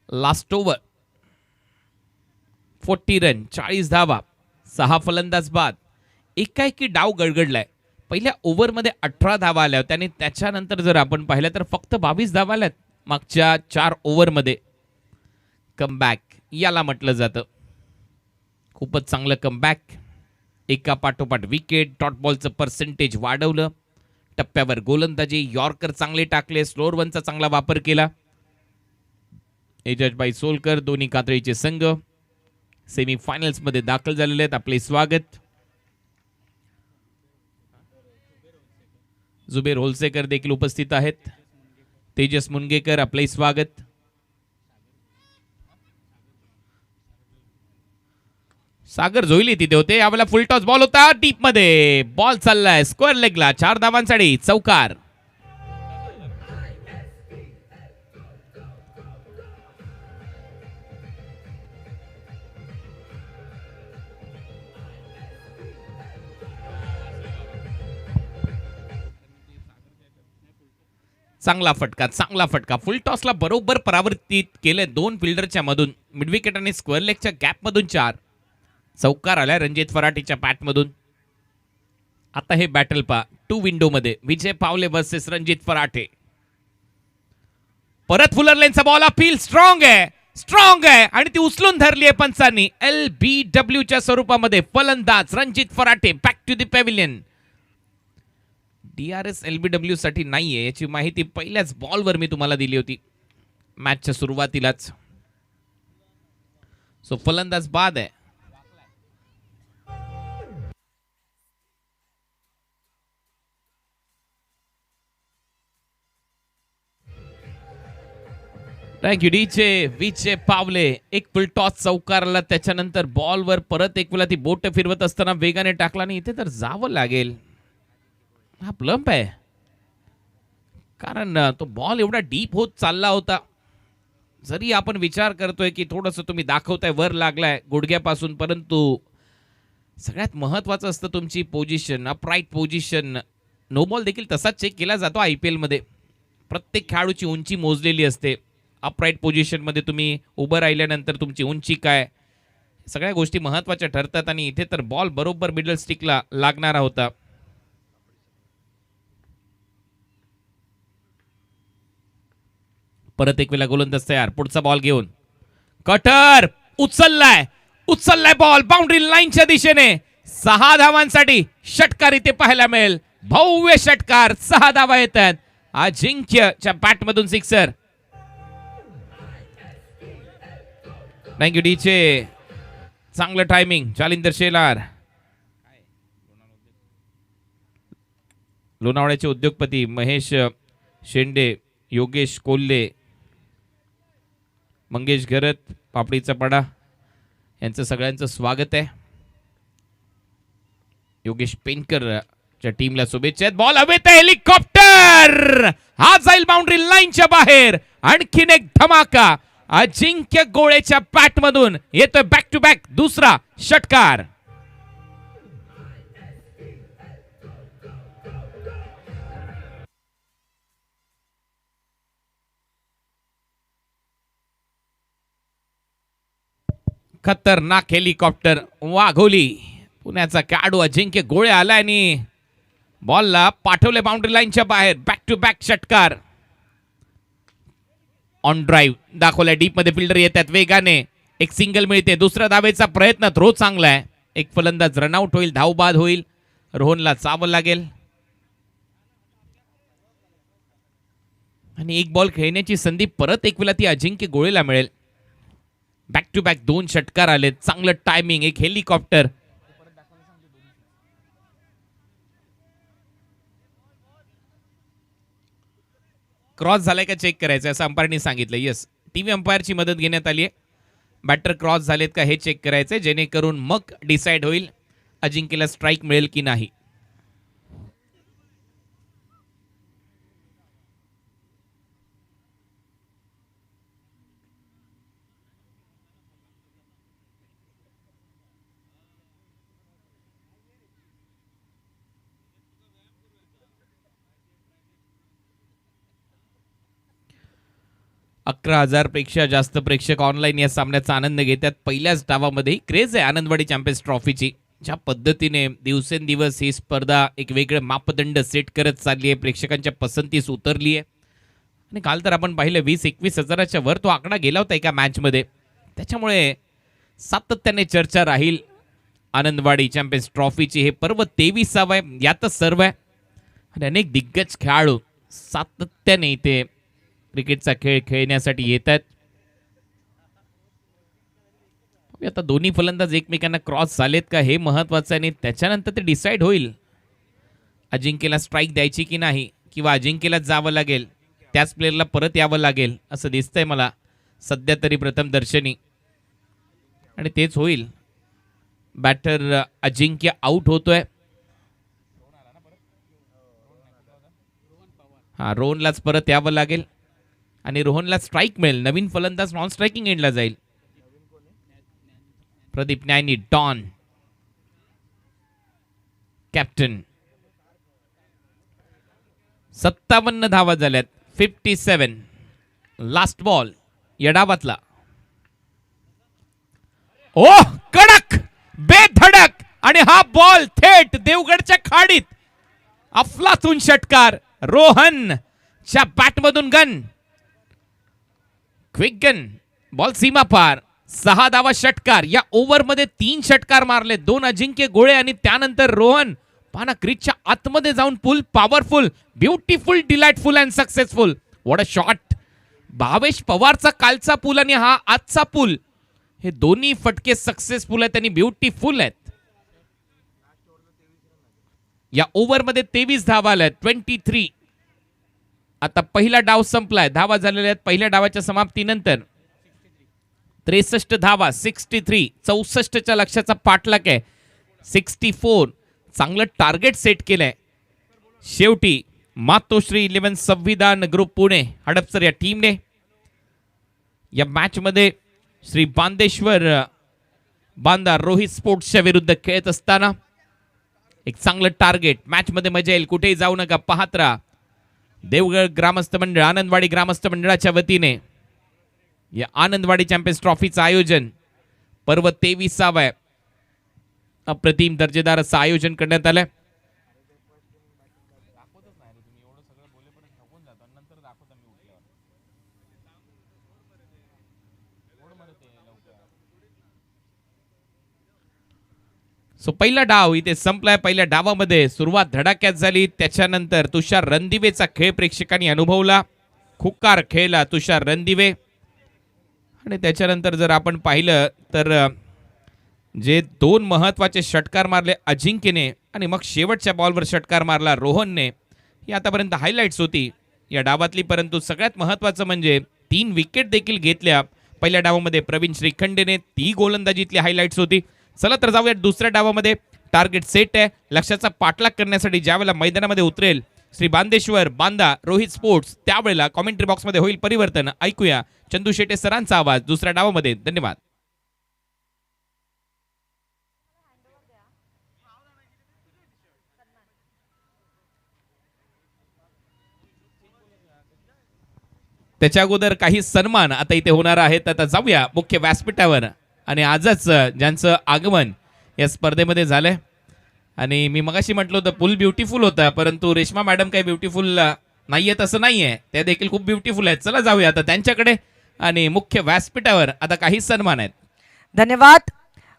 लास्ट ओव्हर 40 रन, 40 धावा, 6 फलंदाज बाद. एकाएकी डाव गडगडलाय. पहिल्या ओव्हरमध्ये 18 धावा आल्या होत्या आणि त्याच्यानंतर जर आपण पाहिलं तर फक्त 22 धावा आल्यात मागच्या 4 ओव्हरमध्ये. कमबॅक याला म्हटलं जातं. खूपच चांगलं कमबॅक. एका पाठोपाठ विकेट, डॉट बॉलचं पर्सेंटेज वाढवलं. टप्प्यावर गोलंदाजी, यॉर्कर चांगले टाकले, स्लोअर वनचा चांगला वापर केला. एजज बाई सोलकर दोन्ही कातळीचे संघ सेमी फायनल्स मध्ये दाखल झालेले आहेत. आपले स्वागत. जुबेर होलसेकर देखील उपस्थित आहेत. तेजस मुनगेकर आपले स्वागत. सागर जोईली तिथे होते. यावेळेला फुल टॉस बॉल होता डीप मध्ये. बॉल चाललाय स्क्वेअर लेगला 4 धावांसाठी चौकार. चांगला फटका फुल टॉसला बरोबर परावर्तित केले. 2 फिल्डरच्या मधून मिडविकेट आणि स्क्वेअर लेगच्या गॅप मधून 4 चौकार आलाय रणजित फराटेच्या बॅट मधून. आता हे बॅटल पा 2 विंडो मध्ये विजय पावले वर्सेस रणजित फराटे. परत फुलर लेनचा बॉल. अपील स्ट्रॉंग आहे आणि ती उचलून धरली आहे पंचांनी. LBW च्या स्वरूपामध्ये फलंदाज Ranjit Pharate back to the pavilion. DRS LBW साठी नाहीये याची माहिती पहिल्याच बॉलवर मी तुम्हाला दिली होती मॅचच्या सुरुवातीलाच. सो फलंदाज बाद आहे. थँक्यू डीचे. विजय पावले एक फुल टॉस चौकारला. त्याच्यानंतर बॉलवर परत एक वेळा ती बोट फिरवत असताना वेगाने टाकला आणि इथे तर जावं लागेल. हा प्लंप आहे कारण तो बॉल एवढा डीप होत चालला होता. जरी आपण विचार करतोय की थोडंसं तुम्ही दाखवताय वर लागलाय गुडघ्यापासून, परंतु सगळ्यात महत्वाचं असतं तुमची position, upright position. No ball देखील तसाच चेक केला जातो IPL मध्ये. प्रत्येक खेळाडूची उंची मोजलेली असते. अपराईट पोझिशन मध्ये तुम्ही उभं राहिल्यानंतर तुमची उंची काय, सगळ्या गोष्टी महत्वाच्या ठरतात. आणि इथे तर बॉल बरोबर मिडल स्टिकला लागणारा होता. परत एक वेळा गोलंदाज तयार. पुढचा बॉल घेऊन कटर उचललाय बॉल बाउंड्री लाईनच्या दिशेने. 6 धावांसाठी षटकार इथे पाहायला मिळेल. भव्य षटकार. 6 धावा येतात. अजिंक्यच्या बॅट मधून सिक्सर. थँक्यू डीचे. चांगलं टायमिंग. जालिंदर शेलार लोणावळ्याचे उद्योगपती महेश शेंडे, योगेश कोल्हे, मंगेश घरत, पापडीचा पडा यांचं सगळ्यांचं स्वागत आहे. योगेश पेनकरच्या टीमला शुभेच्छा. बॉल हवेत आहे. हेलिकॉप्टर हा जाईल बाउंड्री लाईनच्या बाहेर. आणखीन एक धमाका. अजिंक्य गोळेच्या बॅट मधून येतोय बॅक टू बॅक दुसरा षटकार. खतरनाक हेलिकॉप्टर वाघोली. पुण्याचा खेळाडू अजिंक्य गोळे आला आणि बॉलला पाठवले बाउंड्री लाईनच्या बाहेर. बॅक टू बॅक षटकार. ऑन ड्राईव्ह दाखवलाय. डीप मध्ये फिल्डर येतात वेगाने. एक सिंगल मिळते. दुसऱ्या धावेचा प्रयत्न. थ्रो चांगला आहे. एक फलंदाज रनआउट होईल. धाव बाद होईल. रोहनला चावल लागेल आणि एक बॉल खेळण्याची संधी परत एक वेळा ती अजिंक्य गोळेला मिळेल. बॅक टू बॅक 2 षटकार आले. चांगलं टायमिंग. एक हेलिकॉप्टर. क्रॉस झालाय का चेक करायचं असं अंपायरनी सांगितलं. येस, टीव्ही अंपायरची मदत घेण्यात आली आहे. बॅटर क्रॉस झालेत का हे चेक करायचंय जेणेकरून मग डिसाइड होईल अजिंक्यला स्ट्राइक मिळेल की नाही. अकरा 11,000 पेक्षा जास्त प्रेक्षक ऑनलाईन या सामन्याचा आनंद घेतात. पहिल्याच डावामध्ये क्रेज आहे आनंदवाडी चॅम्पियन्स ट्रॉफीची. ज्या पद्धतीने दिवसेंदिवस ही स्पर्धा एक वेगळे मापदंड सेट करत चालली आहे, प्रेक्षकांच्या पसंतीस उतरली आहे. आणि काल तर आपण पाहिलं 20-21 हजाराच्या वर तो आकडा गेला होता एका मॅचमध्ये. त्याच्यामुळे सातत्याने चर्चा राहील आनंदवाडी चॅम्पियन्स ट्रॉफीची. हे पर्व 23वे यातच सर्व आहे आणि अनेक दिग्गज खेळाडू सातत्याने इथे क्रिकेटचा खेळ खेळण्यासाठी येतात. आता दोन्ही फलंदाज एकमेकांना क्रॉस झालेत का हे महत्वाचं आहे आणि त्याच्यानंतर ते डिसाईड होईल अजिंक्यला स्ट्राईक द्यायची की नाही, किंवा अजिंक्यला जावं लागेल, त्याच प्लेअरला परत यावं लागेल असं दिसतंय मला सध्या तरी प्रथम दर्शनी, आणि तेच होईल. बॅटर अजिंक्य आउट होतोय. हा, रोहनलाच परत यावं लागेल आणि रोहनला स्ट्राईक मिळेल. नवीन फलंदाज नॉन स्ट्रायकिंग एंडला जाईल. Pradeep न्यायनी, don captain. 57 धावा झाल्यात. 57. लास्ट बॉल या डावातला. ओ कडक बेधडक, आणि हा बॉल थेट देवगडच्या खाडीत. अफलातून षटकार. रोहनच्या बॅटमधून गन, क्विक गन, बॉल सीमा पार. 6 धावा षटकार. या ओव्हरमध्ये 3 षटकार मारले, 2 अजिंक्य गोळे आणि त्यानंतर रोहन पाना क्रीजच्या आतमध्ये जाऊन pull. Powerful, beautiful, delightful and successful. What a shot. Bhavesh पवारचा कालचा पूल आणि हा आजचा पूल, हे दोन्ही फटके सक्सेसफुल आहेत आणि ब्युटिफुल आहेत. या ओव्हरमध्ये 23 धावा आल्यात. 23. आता पहिला डाव संपलाय. धावा झालेल्या आहेत पहिल्या डावाच्या समाप्तीनंतर. 63 धावा. 63. 64च्या लक्ष्याचा पाठलाग आहे. 64. चांगलं टार्गेट सेट केलंय. शेवटी मातोश्री 11 संविधान ग्रुप पुणे हडपसर या टीमने या मॅच मध्ये श्री बांदेश्वर बांदा रोहित स्पोर्ट्सच्या विरुद्ध खेळत असताना एक चांगलं टार्गेट. मॅच मध्ये मजा येईल, कुठेही जाऊ नका, पाहत राहा. देवगड ग्रामस्थ मंडळ, आनंदवाडी ग्रामस्थ मंडळाच्या वतीने या आनंदवाडी चॅम्पियन्स ट्रॉफीचं आयोजन पर्व 23वा आहे. अप्रतिम दर्जेदार असं आयोजन करण्यात आलंय. सो पहिला डाव इथे संपलाय. पहिल्या डावामध्ये सुरुवात धडाक्यात झाली. त्याच्यानंतर तुषार रणदिवेचा खेळ प्रेक्षकांनी अनुभवला. खुकार खेळला तुषार रणदिवे. आणि त्याच्यानंतर जर आपण पाहिलं तर जे 2 महत्वाचे षटकार मारले अजिंक्यने आणि मग शेवटच्या बॉलवर षटकार मारला रोहनने, ही आतापर्यंत हायलाइट्स होती या डावातली. परंतु सगळ्यात महत्वाचं म्हणजे 3 विकेट देखील घेतल्या पहिल्या डावामध्ये प्रवीण श्रीखंडेने. ती गोलंदाजीतली हायलाइट्स होती. चला तर जाऊया दुसऱ्या डावामध्ये. टार्गेट सेट आहे. लक्ष्याचा पाठलाग करण्यासाठी ज्यावेळेला मैदानामध्ये उतरेल श्री बांदेश्वर बांदा रोहित स्पोर्ट्स, त्यावेळेला कॉमेंट्री बॉक्समध्ये होईल परिवर्तन. ऐकूया चंदू शेटे सरांचा आवाज दुसऱ्या डावामध्ये. धन्यवाद. त्याच्या अगोदर काही सन्मान आता इथे होणार आहेत. आता जाऊया मुख्य व्यासपीठावर. आणि आजच ज्यांचं आगमन या स्पर्धेमध्ये झालंय, आणि मी मगाशी म्हटलं होतं पूल ब्युटिफुल होता, परंतु रेश्मा मॅडम काही ब्युटिफुल नाहीये तसं नाहीये, त्या देखील खूप ब्युटिफुल आहेत. चला जाऊया आता त्यांच्याकडे. आणि मुख्य व्यासपीठावर आता काही सन्मान आहेत. धन्यवाद.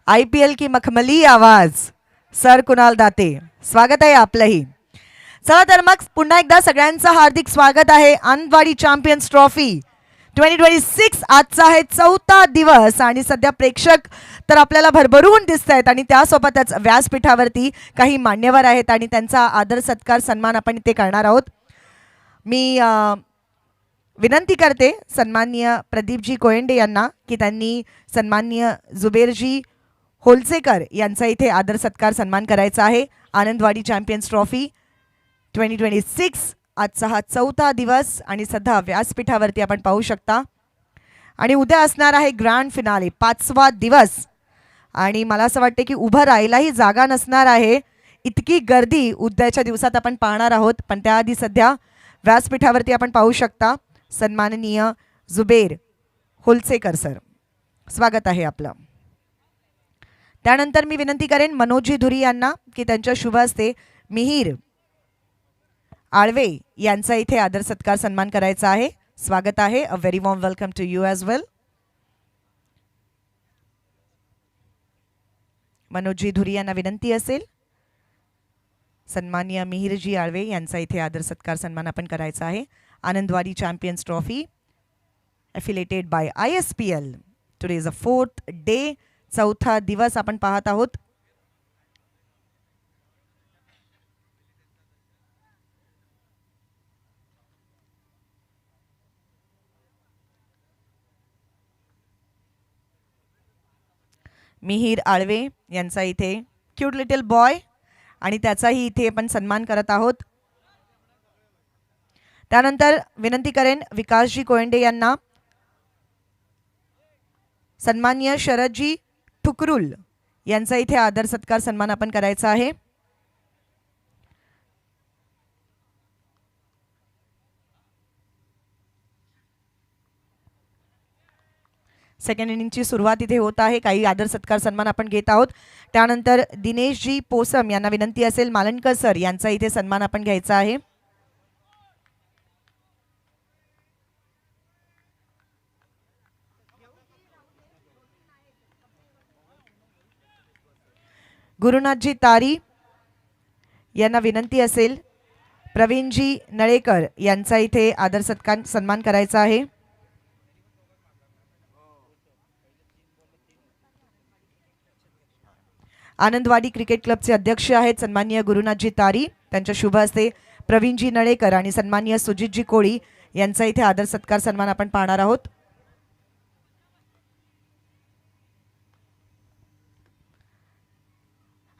IPL की मखमली आवाज सर कुणाल दाते, स्वागत आहे आपलंही. चला तर मग पुन्हा एकदा सगळ्यांचं हार्दिक स्वागत आहे. आनंदवाडी चॅम्पियन्स ट्रॉफी 2026 आजचा आहे 4था दिवस आणि सध्या प्रेक्षक तर आपल्याला भरभरून दिसत आहेत आणि त्यासोबतच व्यासपीठावरती काही मान्यवर आहेत आणि त्यांचा आदर सत्कार सन्मान आपण इथे करणार आहोत. मी विनंती करते सन्माननीय प्रदीपजी कोयंडे यांना की त्यांनी सन्माननीय जुबेरजी होलसेकर यांचा इथे आदर सत्कार सन्मान करायचा आहे. आनंदवाडी चॅम्पियन्स ट्रॉफी 2026 आजचा हा 4था दिवस आणि सध्या व्यासपीठावरती आपण पाहू शकता. आणि उद्या असणार आहे ग्रँड फिनाले 5वा दिवस आणि मला असं वाटतं की उभं राहायलाही जागा नसणार आहे, इतकी गर्दी उद्याच्या दिवसात आपण पाहणार आहोत. पण त्याआधी सध्या व्यासपीठावरती आपण पाहू शकता सन्माननीय जुबेर होलसेकर सर, स्वागत आहे आपलं. त्यानंतर मी विनंती करेन मनोजी धुरी यांना की त्यांच्या शुभ हस्ते मिहीर आळवे यांचा इथे आदर सत्कार सन्मान करायचा आहे. स्वागत आहे. A very warm welcome to you as well. Manoji Dhuri यांना विनंती असेल सन्माननीय मिहीरजी आळवे यांचा इथे आदर सत्कार सन्मान आपण करायचा आहे. Anandwadi champions trophy affiliated by ISPL. Today is the 4th day. चौथा दिवस आपण पाहत आहोत. मिहीर आळवे यांचा इथे क्यूट लिटिल बॉय आणि त्याचाही इथे आपण सन्मान करत आहोत. त्यानंतर विनंती करेन विकासजी कोयंडे यांना सन्माननीय शरदजी ठुकरुल यांचा इथे आदर सत्कार सन्मान आपण करायचा आहे. सेकंड इनिंगची सुरुवात इथे होत आहे. काही आदर सत्कार सन्मान आपण घेत आहोत. त्यानंतर दिनेशजी पोसम यांना विनंती असेल मालनकर सर यांचा इथे सन्मान आपण घ्यायचा आहे. गुरुनाथजी तारी यांना विनंती असेल प्रवीणजी नळेकर यांचा इथे आदर सत्कार सन्मान करायचा आहे. आनंदवाडी क्रिकेट क्लबचे अध्यक्ष आहेत सन्माननीय गुरुनाथजी तारी, त्यांच्या शुभ हस्ते प्रवीणजी नळेकर आणि सन्माननीय सुजितजी कोळी यांचा इथे आदर सत्कार सन्मान आपण पाहणार आहोत.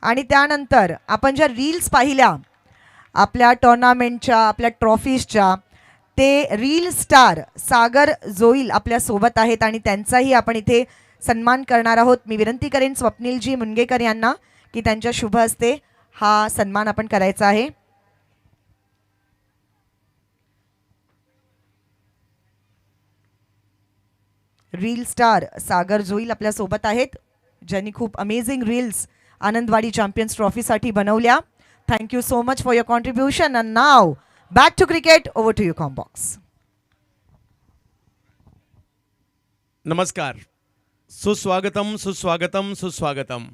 आणि त्यानंतर आपण ज्या रील्स पाहिल्या आपल्या टुर्नामेंटच्या आपल्या ट्रॉफीजच्या, ते रील स्टार सागर जोईल आपल्या सोबत आहेत आणि त्यांचाही आपण इथे सन्मान करणार आहोत. मी विनंती करेन स्वप्नीलजी मुनगेकर यांना की त्यांच्या शुभ हस्ते हा सन्मान आपण करायचा आहे. रील स्टार सागर जोईल आपल्या सोबत आहेत, ज्यांनी खूप अमेझिंग रील्स आनंदवाडी चॅम्पियन्स ट्रॉफीसाठी बनवल्या. Thank you so much for your contribution. And now back to cricket, over to your combox. नमस्कार, सुस्वागतम सुस्वागतम सुस्वागतम.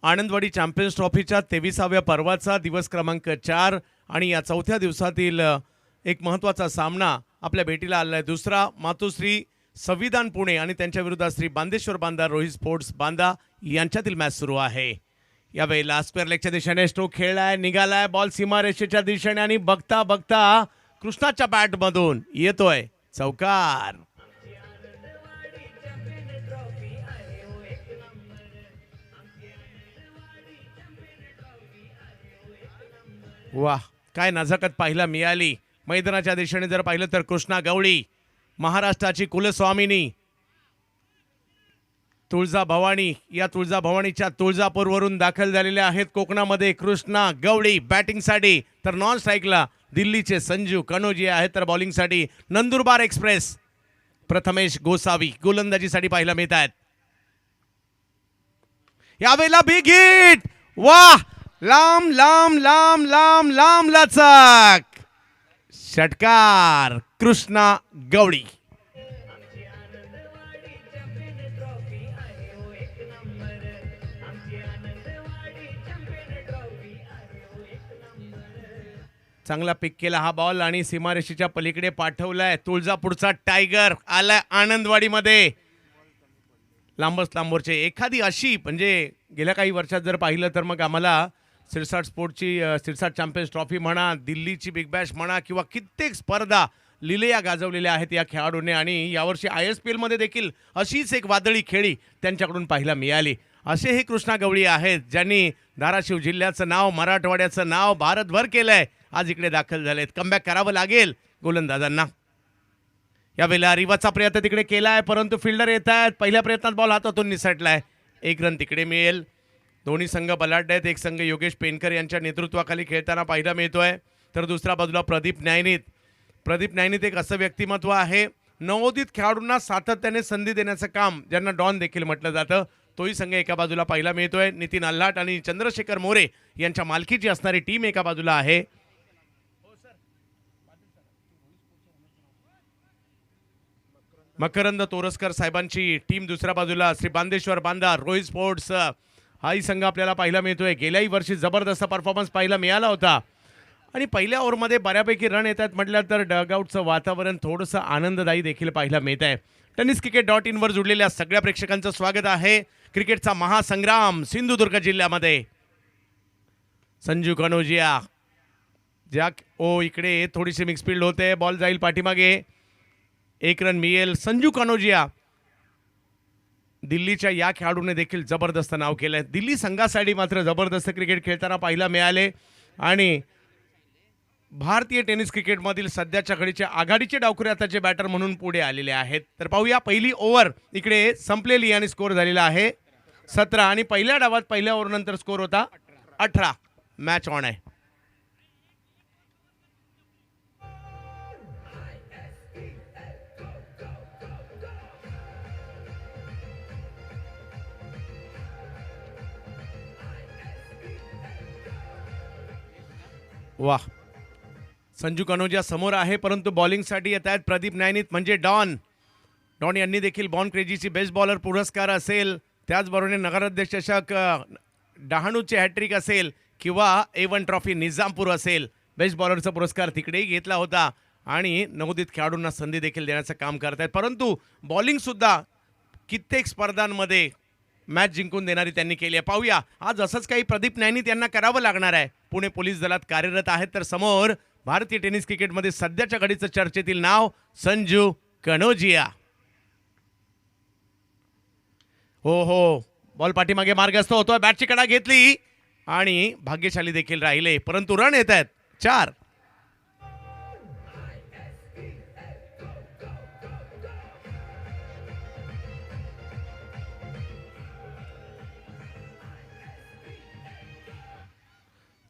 आनंदवाडी चॅम्पियन्स ट्रॉफीच्या 23व्या पर्वाचा दिवस क्रमांक 4 आणि या चौथ्या दिवसातील एक महत्त्वाचा सामना आपल्या भेटीला आला आहे. दुसरा मातोश्री संविधान पुणे आणि त्यांच्या विरुद्ध श्री बांदेश्वर बांदा रोहित स्पोर्ट्स बांदा यांच्यातील मॅच सुरू आहे. यावेळेला स्क्वेअर लेगच्या दिशेने स्ट्रोक खेळलाय, निघालाय बॉल सीमारेषेच्या दिशेने आणि बघता बघता कृष्णाच्या बॅटमधून येतोय चौकार. वाह, काय नजाकत पाहायला मिळाली. मैदानाच्या दिशेने जर पाहिलं तर कृष्णा गवळी, महाराष्ट्राची कुलस्वामिनी तुळजाभवानी, या तुळजाभवानीच्या तुळजापूरवरून दाखल झालेल्या आहेत कोकणामध्ये कृष्णा गवळी बॅटिंगसाठी. तर नॉन स्ट्राईकला दिल्लीचे संजू कनोजी आहेत, तर बॉलिंगसाठी नंदुरबार एक्सप्रेस प्रथमेश गोसावी गोलंदाजीसाठी पाहायला मिळत आहेत. यावेळेला बिग हिट, वाह, लांब लांब लांब लांब लांब लचक षटकार कृष्णा गवळी. चांगला पिक केला हा बॉल आणि सीमारेषेच्या पलीकडे पाठवलाय. तुळजापूरचा टायगर आलाय आनंदवाडीमध्ये. लांबच लांबवरचे एखादी अशी, म्हणजे गेल्या काही वर्षात जर पाहिलं तर मग आम्हाला सिरसाट स्पोर्टची सिरसाट चॅम्पियन्स ट्रॉफी म्हणा, दिल्लीची बिग बॅश म्हणा किंवा कित्येक स्पर्धा लिलेया गाजवलेल्या आहेत या खेळाडूंनी. आणि यावर्षी ISPL मध्ये देखील अशीच एक वादळी खेळी त्यांच्याकडून पाहायला मिळाली. असे हे कृष्णा गवळी आहेत ज्यांनी धाराशिव जिल्ह्याचं नाव, मराठवाड्याचं नाव भारतभर केलंय. आज इकडे दाखल झालेत. कमबॅक करावं लागेल गोलंदाजांना. यावेळेला रिवाचा प्रयत्न तिकडे केलाय, परंतु फिल्डर येत आहेत. पहिल्या प्रयत्नात बॉल हातातून निसटलाय. एक रन तिकडे मिळेल. दोन्ही संघ बलाढ्य आहेत. एक संघ योगेश पेनकर यांच्या नेतृत्वाखाली खेळताना पाहायला मिळतोय, तर दुसऱ्या बाजूला प्रदीप न्यायनीत. प्रदीप न्यायनीत एक असं व्यक्तिमत्व आहे, नवोदित खेळाडूंना सातत्याने संधी देण्याचं काम, ज्यांना डॉन देखील म्हटलं जातं. तोही संघ एका बाजूला पाहायला मिळतोय. नितीन अल्हाट आणि चंद्रशेखर मोरे यांच्या मालकीची असणारी टीम एका बाजूला आहे. मकरंद तोरसकर साहेबांची टीम दुसऱ्या बाजूला. श्री बांदेश्वर बांदा रोहित स्पोर्ट्स हाही संघ आपल्याला पाहायला मिळतोय. गेल्याही वर्षी जबरदस्त परफॉर्मन्स पाहायला मिळाला होता आणि पहिल्या ओव्हरमध्ये बऱ्यापैकी रन येत आहेत म्हटलं तर डगआउटचं वातावरण थोडंसं आनंददायी देखील पाहायला मिळत आहे. tenniscricket.in वर जुडलेल्या सगळ्या प्रेक्षकांचं स्वागत आहे. क्रिकेटचा महासंग्राम सिंधुदुर्ग जिल्ह्यामध्ये संजू कनोजिया ज्या इकडे थोडीशी मिक्स फील्ड होते, बॉल जाईल पाठीमागे, 1 रन मिळेल. संजू कनोजिया दिल्लीच्या या खेळाडूने देखील जबरदस्त नाव केलंय. दिल्ली संघासाठी मात्र जबरदस्त क्रिकेट खेळताना पाहायला मिळाले आणि भारतीय टेनिस क्रिकेटमधील सध्याच्या घडीच्या आघाडीचे डावखुरे आताचे बॅटर म्हणून पुढे आलेले आहेत. तर पाहूया पहिली ओव्हर इकडे संपलेली आणि स्कोर झालेला आहे 17 आणि पहिल्या डावात पहिल्या ओव्हरनंतर स्कोर होता 18. मॅच ऑन आहे. वाह, संजू कनोजिया समोर आहे परंतु बॉलिंगसाठी येत आहेत प्रदीप नैनित म्हणजे डॉन यांनी देखील बॉर्न क्रेझीची बेस्ट बॉलर पुरस्कार असेल, त्याचबरोबर नगराध्यक्ष चषक डहाणूचे हॅट्रिक असेल किंवा A1 ट्रॉफी निजामपूर असेल, बेस्ट बॉलरचा पुरस्कार तिकडेही घेतला होता आणि नवोदित खेळाडूंना संधी देखील देण्याचं काम करत आहेत. परंतु बॉलिंगसुद्धा कित्येक स्पर्धांमध्ये मॅच जिंकून देणारी त्यांनी केली आहे. पाहूया आज असंच काही प्रदीप नैनित यांना करावं लागणार आहे. पुणे पोलीस दलात कार्यरत आहेत. तर समोर भारतीय टेनिस क्रिकेटमध्ये सध्याच्या घडीचं चर्चेतील नाव संजू कनोजिया. हो, बॉल पाठीमागे मार्गस्थ होतोय, बॅटची कडा घेतली आणि भाग्यशाली देखील राहिले परंतु रन येत आहेत 4.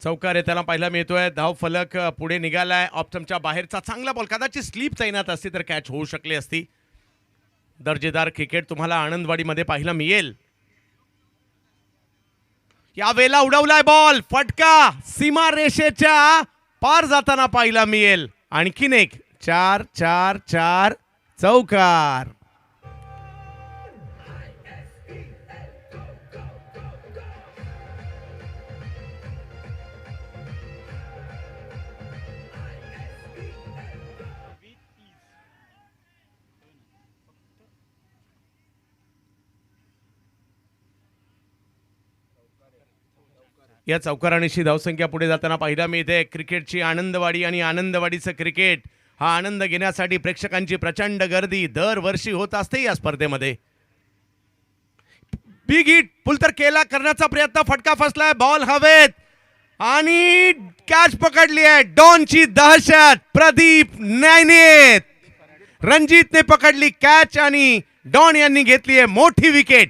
चौकार त्याला पाहायला मिळतोय. धाव फलक पुढे निघालाय. ऑप्टमच्या बाहेरचा चांगला बॉल, कदाचित स्लीप तैनात असती तर कॅच होऊ शकली असती. दर्जेदार क्रिकेट तुम्हाला आनंदवाडीमध्ये पाहायला मिळेल. या वेळेला उडवलाय बॉल, फटका सीमा रेषेच्या पार जाताना पाहायला मिळेल. आणखीन एक 4 चौकार. या चौकारांशी धावसंख्या पुढे जाताना पाहायला मिळते. क्रिकेटची आनंदवाडी आणि आनंदवाडीचं क्रिकेट, हा आनंद घेण्यासाठी प्रेक्षकांची प्रचंड गर्दी दरवर्षी होत असते या स्पर्धेमध्ये. बिग हिट पुलतर केला करण्याचा प्रयत्न, फटका फसलाय, बॉल हवेत आणि कॅच पकडली आहे. डॉनची दहशत प्रदीप नैनित, रणजितने पकडली कॅच आणि डॉन यांनी घेतली आहे मोठी विकेट.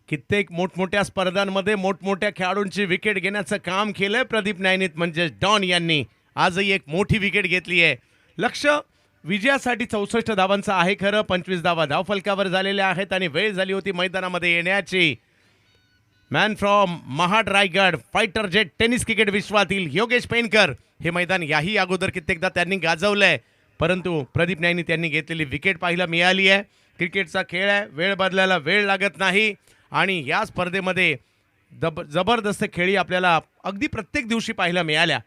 कित्येक मोठमोठ्या स्पर्धांमध्ये मोठमोठ्या खेळाडूंची विकेट घेण्याचं काम केलंय प्रदीप नैनित म्हणजे डॉन यांनी. आजही एक मोठी विकेट घेतली आहे. लक्ष विजयासाठी 64 धावांचं आहे खरं, 25 धावा धावफलकावर झालेल्या आहेत आणि वेळ झाली होती मैदानामध्ये येण्याची. Man from Mahad Raigad, fighter jet tennis cricket विश्वातील योगेश पेनकर हे मैदान याही अगोदर कित्येकदा त्यांनी गाजवलंय परंतु प्रदीप नैनित यांनी घेतलेली विकेट पाहायला मिळाली आहे. क्रिकेटचा खेळ आहे, वेळ बदलायला वेळ लागत नाही आणि या स्पर्धेमध्ये जबरदस्त खेळी आपल्याला अगदी प्रत्येक दिवशी पाहायला मिळाल्या.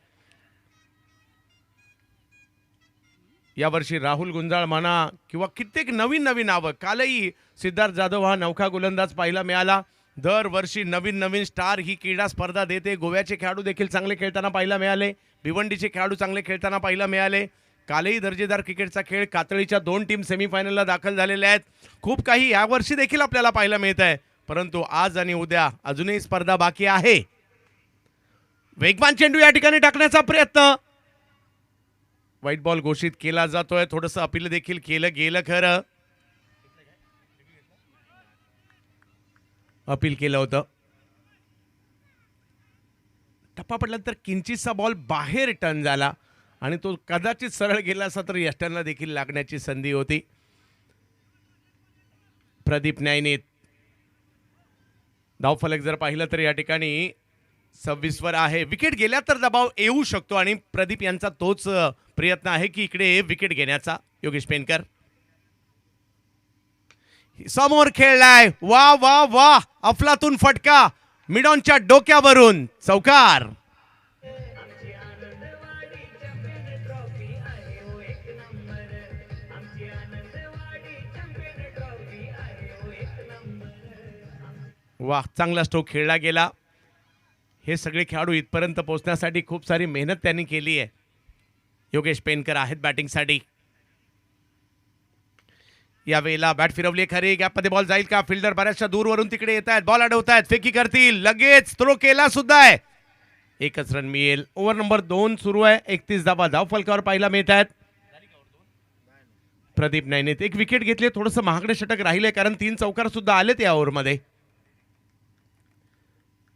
यावर्षी राहुल गुंजाळ म्हणा किंवा कित्येक नवीन नावं, कालही सिद्धार्थ जाधव हा नौका गोलंदाज पाहायला मिळाला. दरवर्षी नवीन स्टार ही क्रीडा स्पर्धा देते. गोव्याचे खेळाडू देखील चांगले खेळताना पाहायला मिळाले, भिवंडीचे खेळाडू चांगले खेळताना पाहायला मिळाले. कालही दर्जेदार क्रिकेटचा खेळ, कातळीच्या 2 टीम सेमीफायनलला दाखल झालेल्या आहेत. खूप काही यावर्षी देखील आपल्याला पाहायला मिळत आहे परंतु आज आणि उद्या अजूनही स्पर्धा बाकी आहे. वेगवान चेंडू या ठिकाणी टाकण्याचा प्रयत्न, व्हाईट बॉल घोषित केला जातोय. थोडंसं अपील देखील केलं गेलं खरं, अपील केलं होतं. टप्पा पडल्यानंतर किंचितचा बॉल बाहेर टर्न झाला आणि तो कदाचित सरळ गेला असता तर यष्टनला देखील लागण्याची संधी होती. प्रदीप नैनित धावफलक जर पाहिलं तर या ठिकाणी 26 वर आहे. विकेट गेल्या तर दबाव येऊ शकतो आणि प्रदीप यांचा तोच प्रयत्न आहे की इकडे विकेट घेण्याचा. योगेश पेनकर समोर खेळलाय. वा वा वा, अफलातून फटका मिडॉनच्या डोक्यावरून, चौकार. वा, चांगला स्ट्रोक खेळला गेला. हे सगळे खेळाडू इथपर्यंत पोहोचण्यासाठी खूप सारी मेहनत त्यांनी केली आहे. योगेश पेनकर आहेत बॅटिंगसाठी. यावेळेला बॅट फिरवली खरी. गॅपमध्ये बॉल जाईल का? फिल्डर बऱ्याचशा दूरवरून तिकडे येत आहेत. बॉल अडवतायत, फेकी करतील. लगेच थ्रो केला सुद्धा आहे. एकच रन मिळेल. ओव्हर नंबर 2 सुरू आहे. 31 धावा धाव फलकावर पाहायला मिळत आहेत. प्रदीप नाईनेत एक विकेट घेतली. थोडंसं महागडे षटक राहिले कारण 3 चौकार सुद्धा आलेत या ओव्हरमध्ये.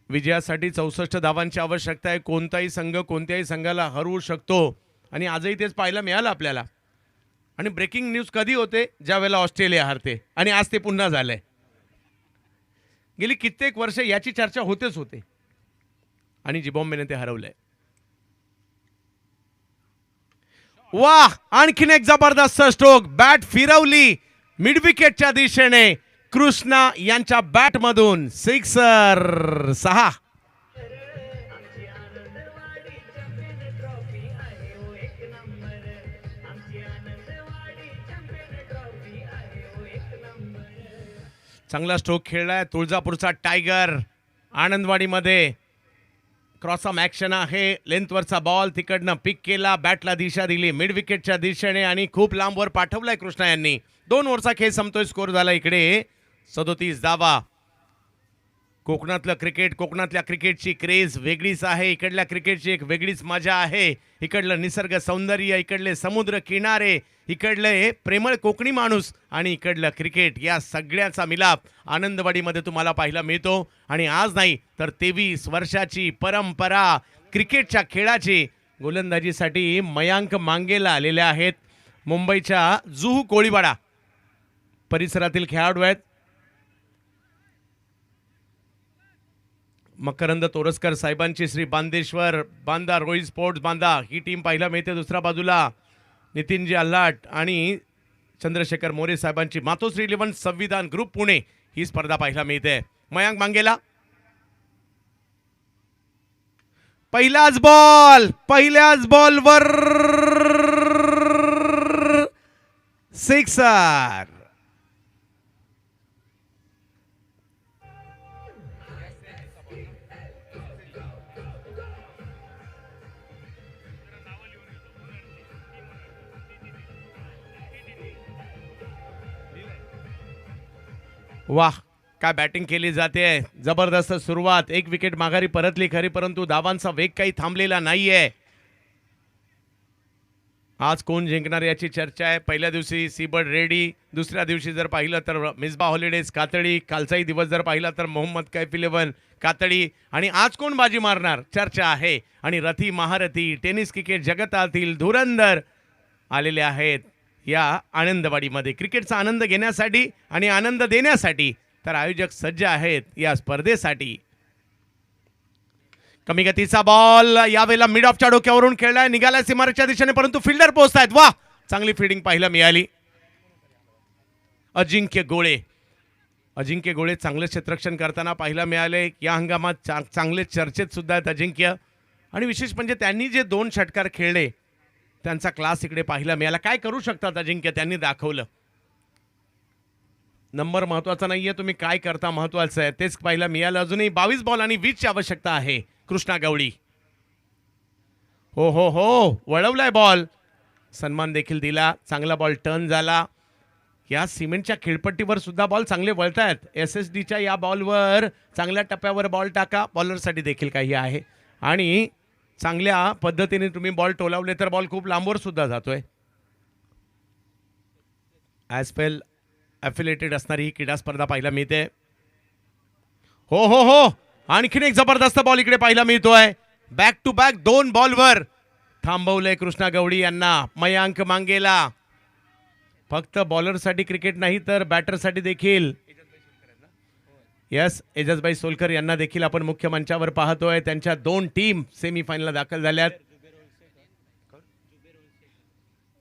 विजयासाठी 64 धावांची आवश्यकता आहे. कोणताही संघ कोणत्याही संघाला हरवू शकतो आणि आजही तेच पाहायला मिळालं आपल्याला. आणि ब्रेकिंग न्यूज कधी होते? ज्या वेळेला ऑस्ट्रेलिया हरते आणि आज ते पुन्हा झालंय. गेली कित्येक वर्ष याची चर्चा होतेच होते आणि झिम्बाब्वेने ते हरवलंय. वाह, आणखीन एक जबरदस्त स्ट्रोक. बॅट फिरवली मिड विकेटच्या दिशेने. कृष्णा यांच्या बॅट मधून सिक्सर. 6. चांगला स्ट्रोक खेळलाय तुळजापूरचा टायगर. आनंदवाडीमध्ये क्रॉसअम ॲक्शन आहे. लेंथवरचा बॉल तिकडनं पिक केला. बॅटला दिशा दिली मिड विकेटच्या दिशेने आणि खूप लांबवर पाठवलाय कृष्णा यांनी. 2 ओव्हरचा खेळ संपतोय. स्कोर झाला इकडे 37 धावा. कोकणातलं क्रिकेट, कोकणातल्या क्रिकेटची क्रेज वेगळीच आहे. इकडल्या क्रिकेटची एक वेगळीच मजा आहे. इकडलं निसर्ग सौंदर्य, इकडले समुद्र किनारे, इकडले प्रेमळ कोकणी माणूस आणि इकडलं क्रिकेट, या सगळ्याचा मिलाप आनंदवाडीमध्ये तुम्हाला पाहायला मिळतो. आणि आज नाही तर 23 वर्षाची परंपरा क्रिकेटच्या खेळाची. गोलंदाजीसाठी मयांक मांगेला आलेले आहेत. मुंबईच्या जुहू कोळीवाडा परिसरातील खेळाडू आहेत. मकरंद तोरसकर साहेबांची श्री बांदेश्वर बांदा रोहित स्पोर्ट्स बांदा ही टीम पाहायला मिळते. दुसऱ्या बाजूला नितीनजी अल्हाट आणि चंद्रशेखर मोरे साहेबांची मातोश्री 11 संविधान ग्रुप पुणे ही स्पर्धा पाहायला मिळते. मयांक मांगेला पहिल्याच बॉलवर सिक्सर. वाह, काय बॅटिंग केली जाते. जबरदस्त सुरुवात. 1 विकेट माघारी परतली खरी परंतु धावांचा वेग काही थांबलेला नाहीये. आज कोण जिंकणार याची चर्चा आहे. पहिल्या दिवशी सीबर्ड रेडी, दुसऱ्या दिवशी जर पाहिलं तर मिसबा हॉलिडेज कातळी, कालचाही दिवस जर पाहिला तर मोहम्मद कैफ 11 कातळी. आणि आज कोण बाजी मारणार चर्चा आहे. आणि रथी महारथी टेनिस क्रिकेट जगतातील धुरंधर आलेले आहेत या आनंदवाडीमध्ये. क्रिकेटचा आनंद घेण्यासाठी आणि आनंद देण्यासाठी तर आयोजक सज्ज आहेत या स्पर्धेसाठी. कमी गतीचा बॉल यावेळेला मिड ऑफच्या डोक्यावरून खेळलाय. निघाला सीमारेषेच्या दिशेने परंतु फिल्डर पोहोचतायत. वाह, चांगली फिल्डिंग पाहायला मिळाली. अजिंक्य गोळे चांगले क्षेत्ररक्षण करताना पाहायला मिळाले. या हंगामात चांगले चर्चेत सुद्धा आहेत अजिंक्य. आणि विशेष म्हणजे त्यांनी जे 2 षटकार खेळले त्यांचा क्लास इकडे पाहायला मिळाला. काय करू शकतात अजिंक्य, त्यांनी दाखवलं. नंबर महत्वाचा नाहीये, तुम्ही काय करता महत्वाचं आहे, तेच पाहायला मिळालं. अजूनही 22 बॉल आणि 20 ची आवश्यकता आहे. कृष्णा गवळी हो वळवलाय बॉल. सन्मान देखील दिला. चांगला बॉल टर्न झाला. या सिमेंटच्या खेळपट्टीवर सुद्धा बॉल चांगले वळतायत. SSDच्या या बॉलवर चांगल्या टप्प्यावर बॉल टाका. बॉलरसाठी देखील काही आहे आणि चांगल्या पद्धतीने तुम्ही बॉल टोलावले तर बॉल खूप लांबवर सुद्धा जातोय. ॲस्पेल ॲफिलेटेड असणारी ही क्रीडा स्पर्धा पाहायला मिळते. हो आणखीन एक जबरदस्त बॉल इकडे पाहायला मिळतोय. बॅक टू बॅक 2 बॉलवर थांबवलंय कृष्णा गवळी यांना. मयांक मांगेला फक्त बॉलरसाठी क्रिकेट नाही तर बॅटरसाठी देखील यस, एजाजबाई सोलकर यांना देखील आपण मुख्य मंचावर पाहतोय. त्यांच्या 2 टीम सेमीफायनलला दाखल झाल्यात.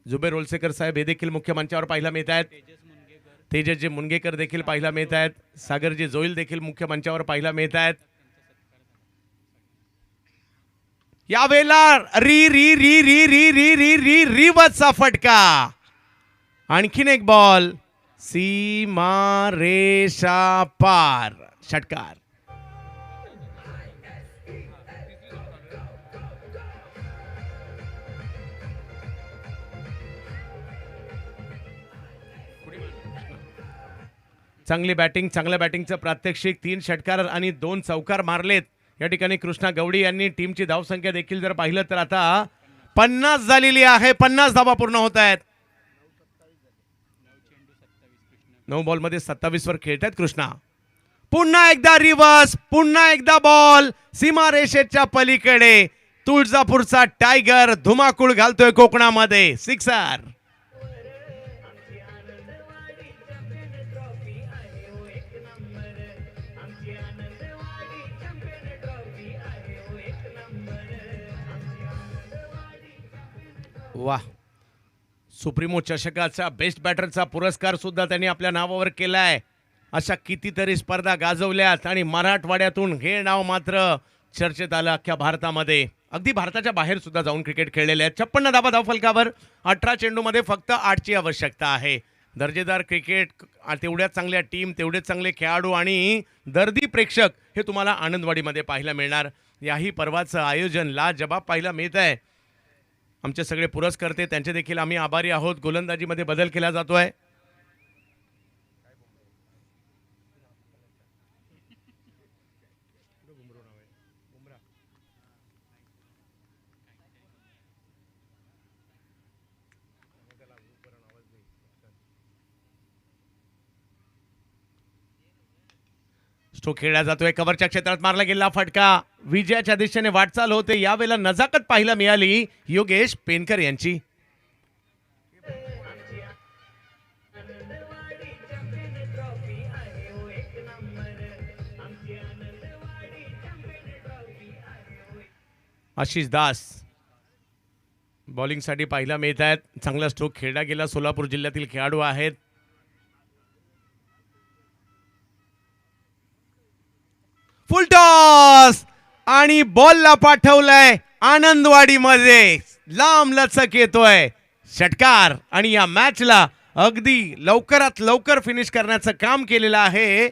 जुबेर ओलसेकर साहेब हे देखील मुख्य मंचावर पाहायला मिळत आहेत. तेजसजी मुनगेकर देखील पाहायला मिळत आहेत. सागरजी जोईल देखील मुख्य मंचावर पाहायला मिळत आहेत. यावेळेला री री री री री री री री रिवचा फटका. आणखीन एक बॉल सीमा रेषा पार. षटकार. चांगली बॅटिंग, चांगल्या बॅटिंगचं प्रात्यक्षिक. 3 षटकार आणि 2 चौकार मारलेत या ठिकाणी कृष्णा गवडी यांनी. टीमची धावसंख्या देखील जर पाहिलं तर आता 50 झालेली आहे. 50 धावा पूर्ण होत आहेत. 9 बॉलमध्ये 27 वर खेळत आहेत कृष्णा. पुन्हा एकदा रिव्हर्स, पुन्हा एकदा बॉल सीमारेषेच्या पलीकडे. तुळजापूरचा टायगर धुमाकूळ घालतोय कोकणामध्ये. सिक्सर. वाह, सुप्रीमो चषकाचा बेस्ट बॅटरचा पुरस्कार सुद्धा त्यांनी आपल्या नावावर केलाय. अशा कितीतरी स्पर्धा गाजवल्यात आणि मराठवाड्यातून हे नाव मात्र चर्चेत आलं अख्ख्या भारतामध्ये. अगदी भारताच्या बाहेर सुद्धा जाऊन क्रिकेट खेळलेले आहेत. 56 धावा धावफलकावर. 18 चेंडूमध्ये फक्त 8ची आवश्यकता आहे. दर्जेदार क्रिकेट, तेवढ्याच चांगल्या टीम, तेवढेच चांगले खेळाडू आणि दर्दी प्रेक्षक हे तुम्हाला आनंदवाडीमध्ये पाहायला मिळणार. याही पर्वाचं आयोजन लाजबाब पाहायला मिळत आहे. आमचे सगळे पुरस्कर्ते त्यांचे देखील आम्ही आभारी आहोत. गोलंदाजीमध्ये बदल केला जातोय. स्ट्रोक खेळला जातोय. कव्हरच्या क्षेत्रात मारला गेलेला फटका. विजयाच्या दिशेने वाटचाल होते. यावेळेला नजाकत पाहायला मिळाली योगेश पेनकर यांची. आशिष दास बॉलिंगसाठी पाहायला मिळत आहेत. चांगला स्ट्रोक खेळला गेला. सोलापूर जिल्ह्यातील खेळाडू आहेत. फुल टॉस आणि बॉलला पाठवलंय आनंदवाडीमध्ये. लांब लचक येतोय. षटकार. आणि या मॅचला अगदी लवकरात लवकर फिनिश करण्याचं काम केलेलं आहे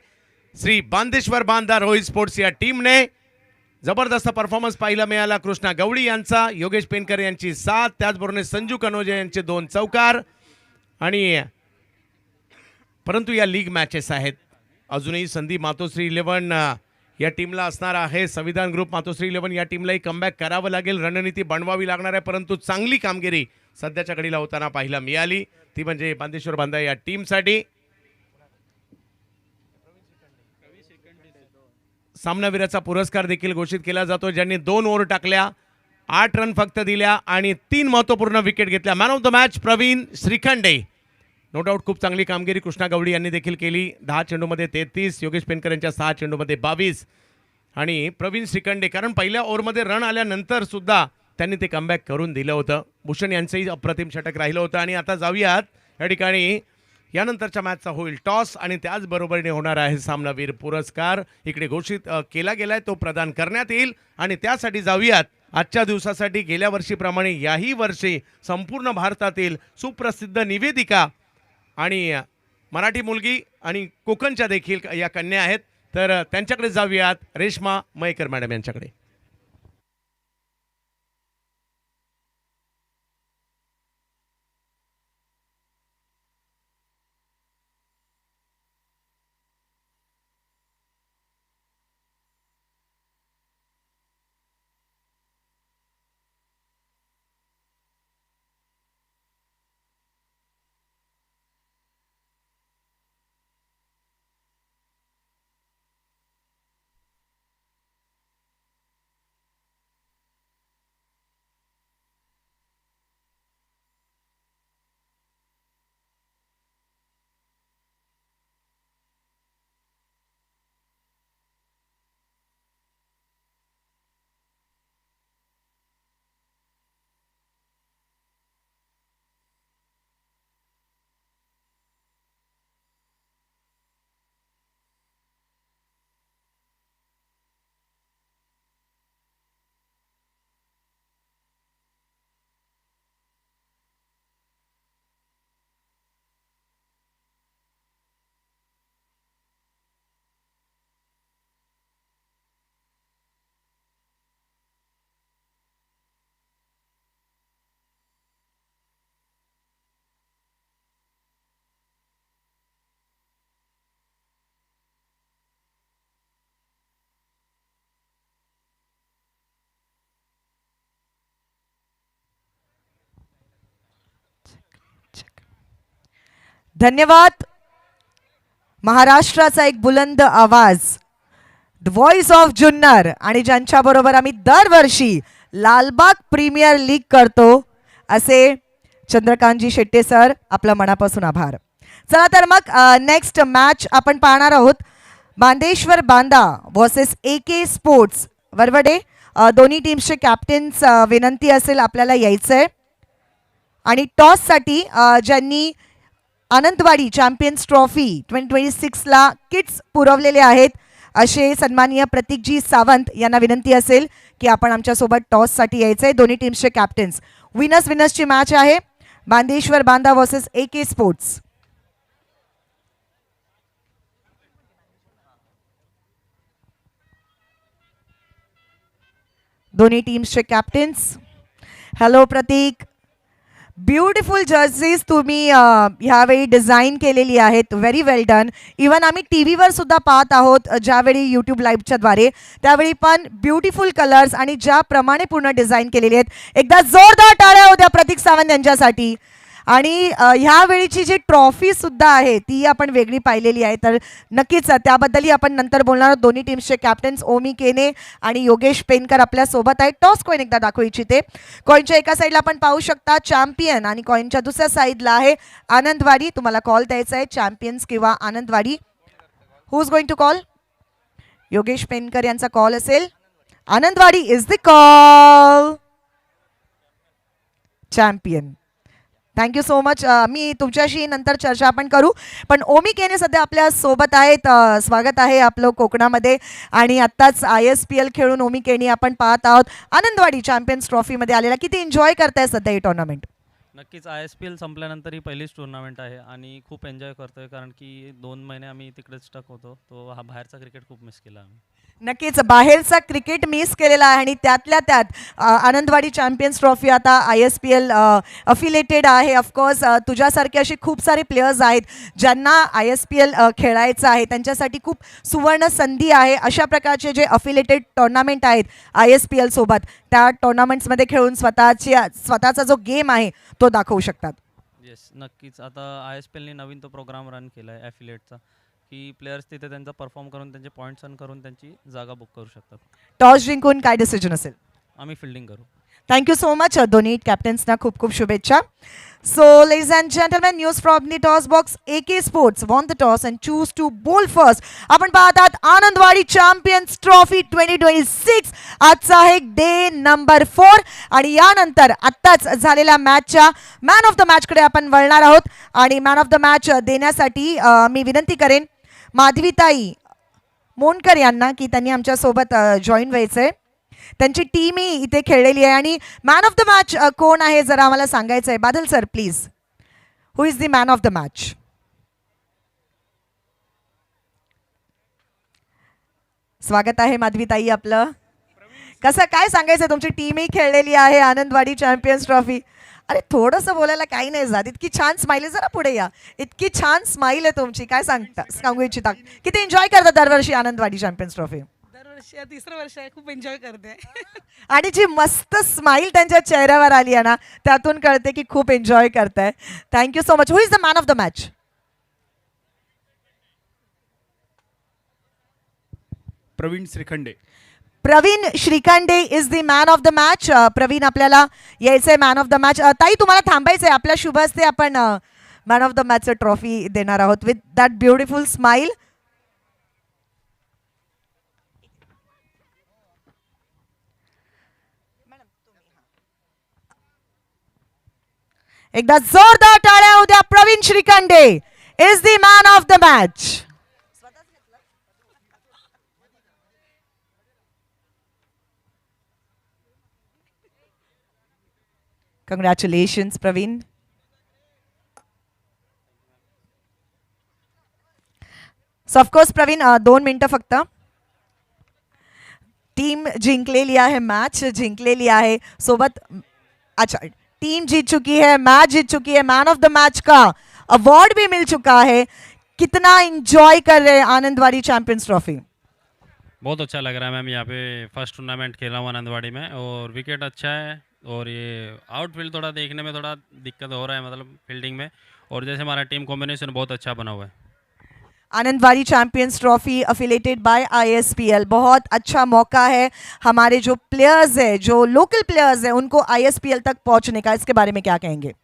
श्री बांदेश्वर बांधा रोहित स्पोर्ट्स या टीमने. जबरदस्त परफॉर्मन्स पाहायला मिळाला कृष्णा गवडी यांचा. योगेश पेनकर यांची 7, त्याचबरोबर संजू कनोजे यांचे 2 चौकार. आणि परंतु या लीग मॅचेस आहेत. अजूनही संधी मातोश्री 11 या टीमला असणार आहे. संविधान ग्रुप मातोश्री 11 या टीमलाही कमबॅक करावं लागेल. रणनीती बनवावी लागणार आहे. परंतु चांगली कामगिरी सध्याच्या घडीला होताना पाहायला मिळाली. ती म्हणजे बांदेश्वर बांधा या टीमसाठी. सामनावीराचा पुरस्कार देखील घोषित केला जातो, ज्यांनी 2 ओव्हर टाकल्या, 8 रन फक्त दिल्या आणि 3 महत्त्वपूर्ण विकेट घेतल्या. Man of the match Praveen Shrikhande. No doubt खूप चांगली कामगिरी कृष्णा गवडी यांनी देखील केली. 10 चेंडूमध्ये 33. योगेश पेनकर यांच्या 6 चेंडूमध्ये 22. आणि प्रवीण श्रीखंडे, कारण पहिल्या ओव्हरमध्ये रन आल्यानंतर सुद्धा त्यांनी ते कमबॅक करून दिलं होतं. भूषण यांचंही अप्रतिम षटक राहिलं होतं. आणि आता जाऊयात या ठिकाणी यानंतरच्या मॅचचा होईल टॉस आणि त्याचबरोबरीने होणार आहे सामनावीर पुरस्कार. इकडे घोषित केला गेलाय, तो प्रदान करण्यात येईल. आणि त्यासाठी जाऊयात आजच्या दिवसासाठी. गेल्या वर्षीप्रमाणे याही वर्षी संपूर्ण भारतातील सुप्रसिद्ध निवेदिका आणि मराठी मुलगी आणि कोकणच्या देखील या कन्या आहेत. तर त्यांच्याकडे जाऊयात. रेश्मा मयेकर मॅडम यांच्याकडे. धन्यवाद. महाराष्ट्राचा एक बुलंद आवाज, द व्हॉइस ऑफ जुन्नर, आणि ज्यांच्या बरोबर आम्ही दरवर्षी लालबाग प्रीमियर लीग करतो असे चंद्रकांतजी शेट्टे सर, आपलं मनापासून आभार. चला तर मग नेक्स्ट मॅच आपण पाहणार आहोत. Bandeshwar Banda versus AK sports Varavade. दोन्ही टीम्सचे कॅप्टन्स विनंती असेल आपल्याला यायचंय. आणि टॉससाठी ज्यांनी आनंदवाडी चॅम्पियन्स ट्रॉफी 2026ला किट्स पुरवलेले आहेत असे सन्माननीय प्रतीकजी सावंत यांना विनंती असेल की आपण आमच्यासोबत टॉससाठी यायचंय. दोन्ही टीम्सचे कॅप्टन्स. विनर्सची मॅच आहे Bandeshwar Banda versus AK sports. दोन्ही टीम्सचे कॅप्टन्स. हॅलो प्रतीक. ब्युटिफुल जर्सीज तुम्ही ह्यावेळी डिझाईन केलेली आहेत. व्हेरी वेल डन. इवन आम्ही टी व्हीवर सुद्धा पाहत आहोत ज्यावेळी यूट्यूब लाईव्हच्या द्वारे, त्यावेळी पण ब्युटिफुल कलर्स आणि ज्याप्रमाणे पूर्ण डिझाईन केलेली आहेत. एकदा जोरदार टाळ्या होत्या प्रतीक सावंत यांच्यासाठी. आणि ह्यावेळीची जी ट्रॉफी सुद्धा आहे ती आपण वेगळी पाहिलेली आहे, तर नक्कीच त्याबद्दलही आपण नंतर बोलणार आहोत. दोन्ही टीम्सचे कॅप्टन्स ओमी केने आणि योगेश पेनकर आपल्या सोबत आहेत. टॉस कॉईन एकदा दाखवू इच्छिते. कॉईनच्या एका साईडला आपण पाहू शकता चॅम्पियन आणि कॉईनच्या दुसऱ्या साईडला आहे आनंदवाडी. तुम्हाला कॉल द्यायचा आहे चॅम्पियन्स किंवा Anandwadi. Who is going to call? Yogesh Penkar यांचा कॉल असेल. Anandwadi is the call. Champion. Thank you so much. मी तुमच्याशी नंतर चर्चा आपण करू, पण ओमी केने सध्या आपल्या सोबत आहेत. स्वागत आहे आपलं कोकणामध्ये. आणि आत्ताच ISPL खेळून ओमी केने आपण पाहत आहोत. आनंदवाडी चॅम्पियन्स ट्रॉफीमध्ये आलेला. किती एन्जॉय करताय सध्या ही टुर्नामेंट? नक्कीच ISPL संपल्यानंतर ही पहिलीच टुर्नामेंट आहे आणि खूप एन्जॉय करतोय, कारण की 2 महिने आम्ही तिकडेच स्टक होतो. तो हा बाहेरचा क्रिकेट खूप मिस केला आम्ही. नक्कीच बाहेरचा क्रिकेट मिस केलेला आहे. आणि त्यातल्या त्यात आनंदवाडी चॅम्पियन्स ट्रॉफी आता ISPL अफिलेटेड आहे. ऑफकोर्स तुझ्यासारखे असे खूप सारे प्लेयर्स आहेत ज्यांना ISPL खेळायचं आहे, त्यांच्यासाठी खूप सुवर्ण संधी आहे. अशा प्रकारचे जे अफिलेटेड टुर्नामेंट आहेत ISPL सोबत, त्या टुर्नामेंट्समध्ये खेळून स्वतःचा जो गेम आहे तो दाखवू शकतात. येस, नक्कीच. आता ISPLने नवीन तो प्रोग्राम रन केला आहे ॲफिलेटचा, की प्लेयर्स तिथे त्यांचा परफॉर्म करून त्यांचे पॉईंट्स रन करून त्यांची जागा बुक करू शकतात. टॉस जिंकून काय डिसिजन असेल? आम्ही फिल्डिंग करू. Thank you so much. दोन्ही कॅप्टन्सना खूप खूप शुभेच्छा. So ladies and gentleman, news from the toss box. AK sports won the toss and choose to bowl first. आपण पाहतात आनंदवाडी चॅम्पियन्स ट्रॉफी 2026. आजचा आहे डे नंबर 4 आणि यानंतर आत्ताच झालेल्या मॅचच्या मॅन ऑफ द मॅचकडे आपण वळणार आहोत. आणि मॅन ऑफ द मॅच देण्यासाठी मी विनंती करेन माधवीताई मोनकर यांना की त्यांनी आमच्यासोबत जॉईन व्हायचं आहे. त्यांची टीमही इथे खेळलेली आहे. आणि मॅन ऑफ द मॅच कोण आहे जरा आम्हाला सांगायचं आहे. Badal sir please, who is the man of the match? स्वागत आहे माधवीताई आपलं. कसं काय सांगायचं? तुमची टीमही खेळलेली आहे आनंदवाडी चॅम्पियन्स ट्रॉफी. अरे थोडंसं बोलायला काही नाही जात. इतकी छान स्माईल आहे. जरा पुढे या. इतकी छान स्माईल आहे तुमची. काय सांगू इच्छिता? किती एन्जॉय करता दरवर्षी आनंदवाडी चॅम्पियन्स ट्रॉफी? दरवर्षी तिसरं वर्ष आहे, खूप एन्जॉय करते. आणि जी मस्त स्माईल त्यांच्या चेहऱ्यावर आली आहे ना, त्यातून कळते की खूप एन्जॉय करताय. Thank you so much. Who is the man of the match? Praveen Shrikhande. Praveen Shrikhande is the man of the match. Praveen आपल्याला यायचंय मॅन ऑफ द मॅच. ताई तुम्हाला थांबायचंय. आपल्या शुभ हस्ते आपण मॅन ऑफ द मॅचचं ट्रॉफी देणार आहोत विथ दॅट ब्युटिफुल स्माईल. एकदा जोरदार टाळ्या होत्या. Praveen Shrikhande is the man of the match. Congratulations Praveen. So of course Praveen 2 मिनिटं फक्त. टीम जिंकलेली आहे, मॅच जिंकलेली आहे सोबत. अच्छा, टीम जीत चुकी है, मैच जीत चुकी है. मैन ऑफ द मैच का अवार्ड भी मिल चुका है. कितना एंजॉय कर रहे हैं आनंदवाड़ी चैंपियंस ट्रॉफी? बहुत अच्छा लग रहा है मैम. यहाँ पे फर्स्ट टूर्नामेंट खेला हूँ आनंदवाड़ी में और विकेट अच्छा है और ये आउटफील्ड थोड़ा देखने में थोड़ा दिक्कत हो रहा है, मतलब फील्डिंग में. और जैसे हमारा टीम कॉम्बिनेशन बहुत अच्छा बना हुआ है। Anandwadi champions trophy affiliated by ISPL, बहुत अच्छा मौका है हमारे जो प्लेयर्स है, जो लोकल प्लेयर्स है, उनको आईएसपीएल तक पहुंचने का। इसके बारे में क्या कहेंगे?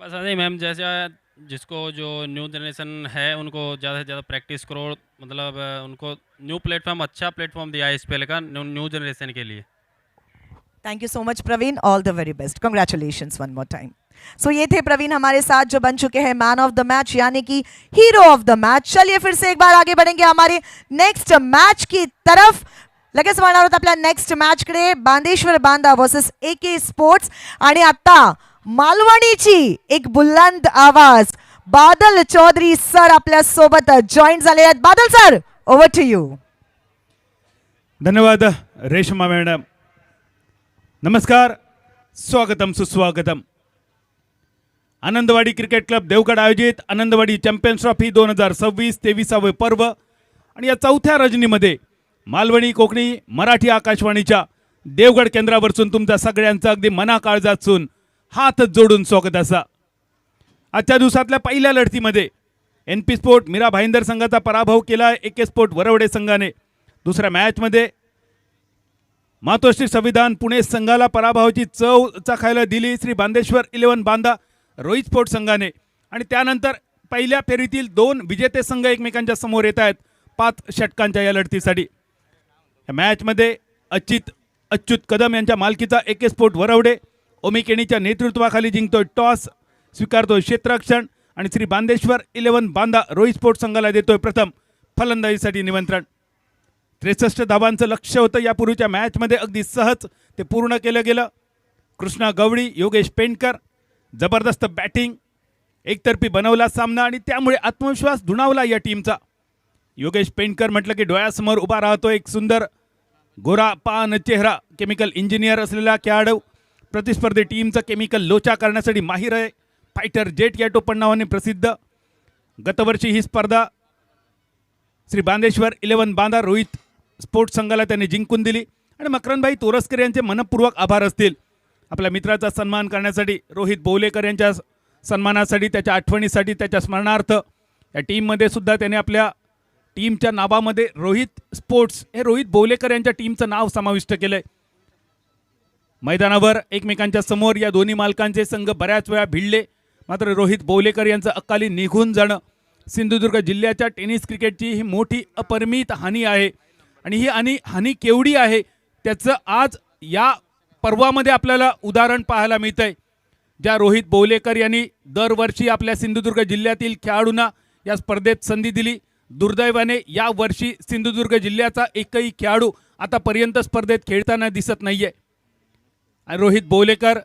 बस ऐसे ही मैम, जैसे जिसको जो न्यू जनरेशन है उनको ज़्यादा से ज़्यादा प्रैक्टिस करो, मतलब उनको न्यू प्लेटफॉर्म, अच्छा प्लेटफॉर्म दिया है ISPL का न्यू जनरेशन के लिए। Thank you so much Praveen, all the very best, congratulations one more time. So ये थे प्रवीण हमारे साथ जो बन चुके हैं मैन ऑफ द मैच यानी कि हीरो ऑफ द मैच। चलिए फिर से एक बार आगे बढ़ेंगे हमारे नेक्स्ट मैच की तरफ। लगेच म्हणणार होता आपल्या नेक्स्ट मॅच कडे, Bandeshwar Banda versus AK sports. आणि आता मालवणीची एक बुलंद आवाज बादल चौधरी सर आपल्या सोबत जॉईन झाले आहेत। Badal sir, over to you. धन्यवाद रेशमा मॅडम. नमस्कार, स्वागतम सुस्वागतम. आनंदवाडी क्रिकेट क्लब देवगड आयोजित आनंदवाडी चॅम्पियन्स ट्रॉफी 2026 23वे पर्व आणि या चौथ्या रजनीमध्ये मालवणी कोकणी मराठी आकाशवाणीच्या देवगड केंद्रावरसून तुमचा सगळ्यांचा अगदी मनाकाळजातून हात जोडून स्वागत असा. आजच्या दिवसातल्या पहिल्या लढतीमध्ये NP स्पोर्ट मीरा भाईंदर संघाचा पराभव केला AK स्पोर्ट वरवडे संघाने. दुसऱ्या मॅचमध्ये मातोश्री संविधान पुणे संघाला पराभवाची चव चाखायला दिली श्री बांदेश्वर 11 बांदा रोहित स्पोर्ट संघाने. आणि त्यानंतर पहिल्या फेरीतील 2 विजेते संघ एकमेकांच्या समोर येत आहेत 5 षटकांच्या या लढतीसाठी. या मॅचमध्ये अच्युत कदम यांच्या मालकीचा AK स्पोर्ट वरवडे ओमी केणीच्या नेतृत्वाखाली जिंकतोय टॉस, स्वीकारतोय क्षेत्ररक्षण आणि श्री बांदेश्वर 11 बांदा रोहित स्पोर्ट संघाला देतोय प्रथम फलंदाजीसाठी निमंत्रण. 63 धावांचं लक्ष्य होतं यापूर्वीच्या मॅचमध्ये, अगदी सहज ते पूर्ण केलं गेलं. कृष्णा गवळी, योगेश पेंडकर, जबरदस्त बॅटिंग, एकतर्फी बनवला सामना आणि त्यामुळे आत्मविश्वास दुणावला या टीमचा. योगेश पेंडकर म्हटलं की डोळ्यासमोर उभा राहतो एक सुंदर गोरा पान चेहरा, केमिकल इंजिनियर असलेला खेळाडू. प्रतिस्पर्धी टीमचं केमिकल लोचा करण्यासाठी माहीर आहे. फायटर जेट या टोपणनावाने प्रसिद्ध. गतवर्षी ही स्पर्धा श्री बांदेश्वर 11 बांदा रोहित स्पोर्ट्स संघाला त्यांनी जिंकून दिली. आणि मकरंदभाई तोरसकर यांचे मनपूर्वक आभार असतील आपल्या मित्राचा सन्मान करण्यासाठी, रोहित बोवलेकर यांच्या सन्मानासाठी, त्याच्या आठवणीसाठी, त्याच्या स्मरणार्थ या टीममध्ये सुद्धा त्याने आपल्या टीमच्या नावामध्ये रोहित स्पोर्ट्स हे रोहित बोवलेकर यांच्या टीमचं नाव समाविष्ट केलंय. मैदानावर एकमेकांच्या समोर या दोन्ही मालकांचे संघ बऱ्याच वेळा भिडले, मात्र रोहित बोवलेकर यांचं अकाली निघून जाणं सिंधुदुर्ग जिल्ह्याच्या टेनिस क्रिकेटची ही मोठी अपरिमित हानी आहे. आणि ही हानी केवढी आहे त्याचं आज या पर्वामध्ये आपल्याला उदाहरण पाहायला मिळतंय. ज्या रोहित बोवलेकर यांनी दरवर्षी आपल्या सिंधुदुर्ग जिल्ह्यातील खेळाडूंना या स्पर्धेत संधी दिली, दुर्दैवाने या वर्षी सिंधुदुर्ग जिल्ह्याचा एकही खेळाडू आतापर्यंत स्पर्धेत खेळताना दिसत नाहीये. रोहित बोवलेकर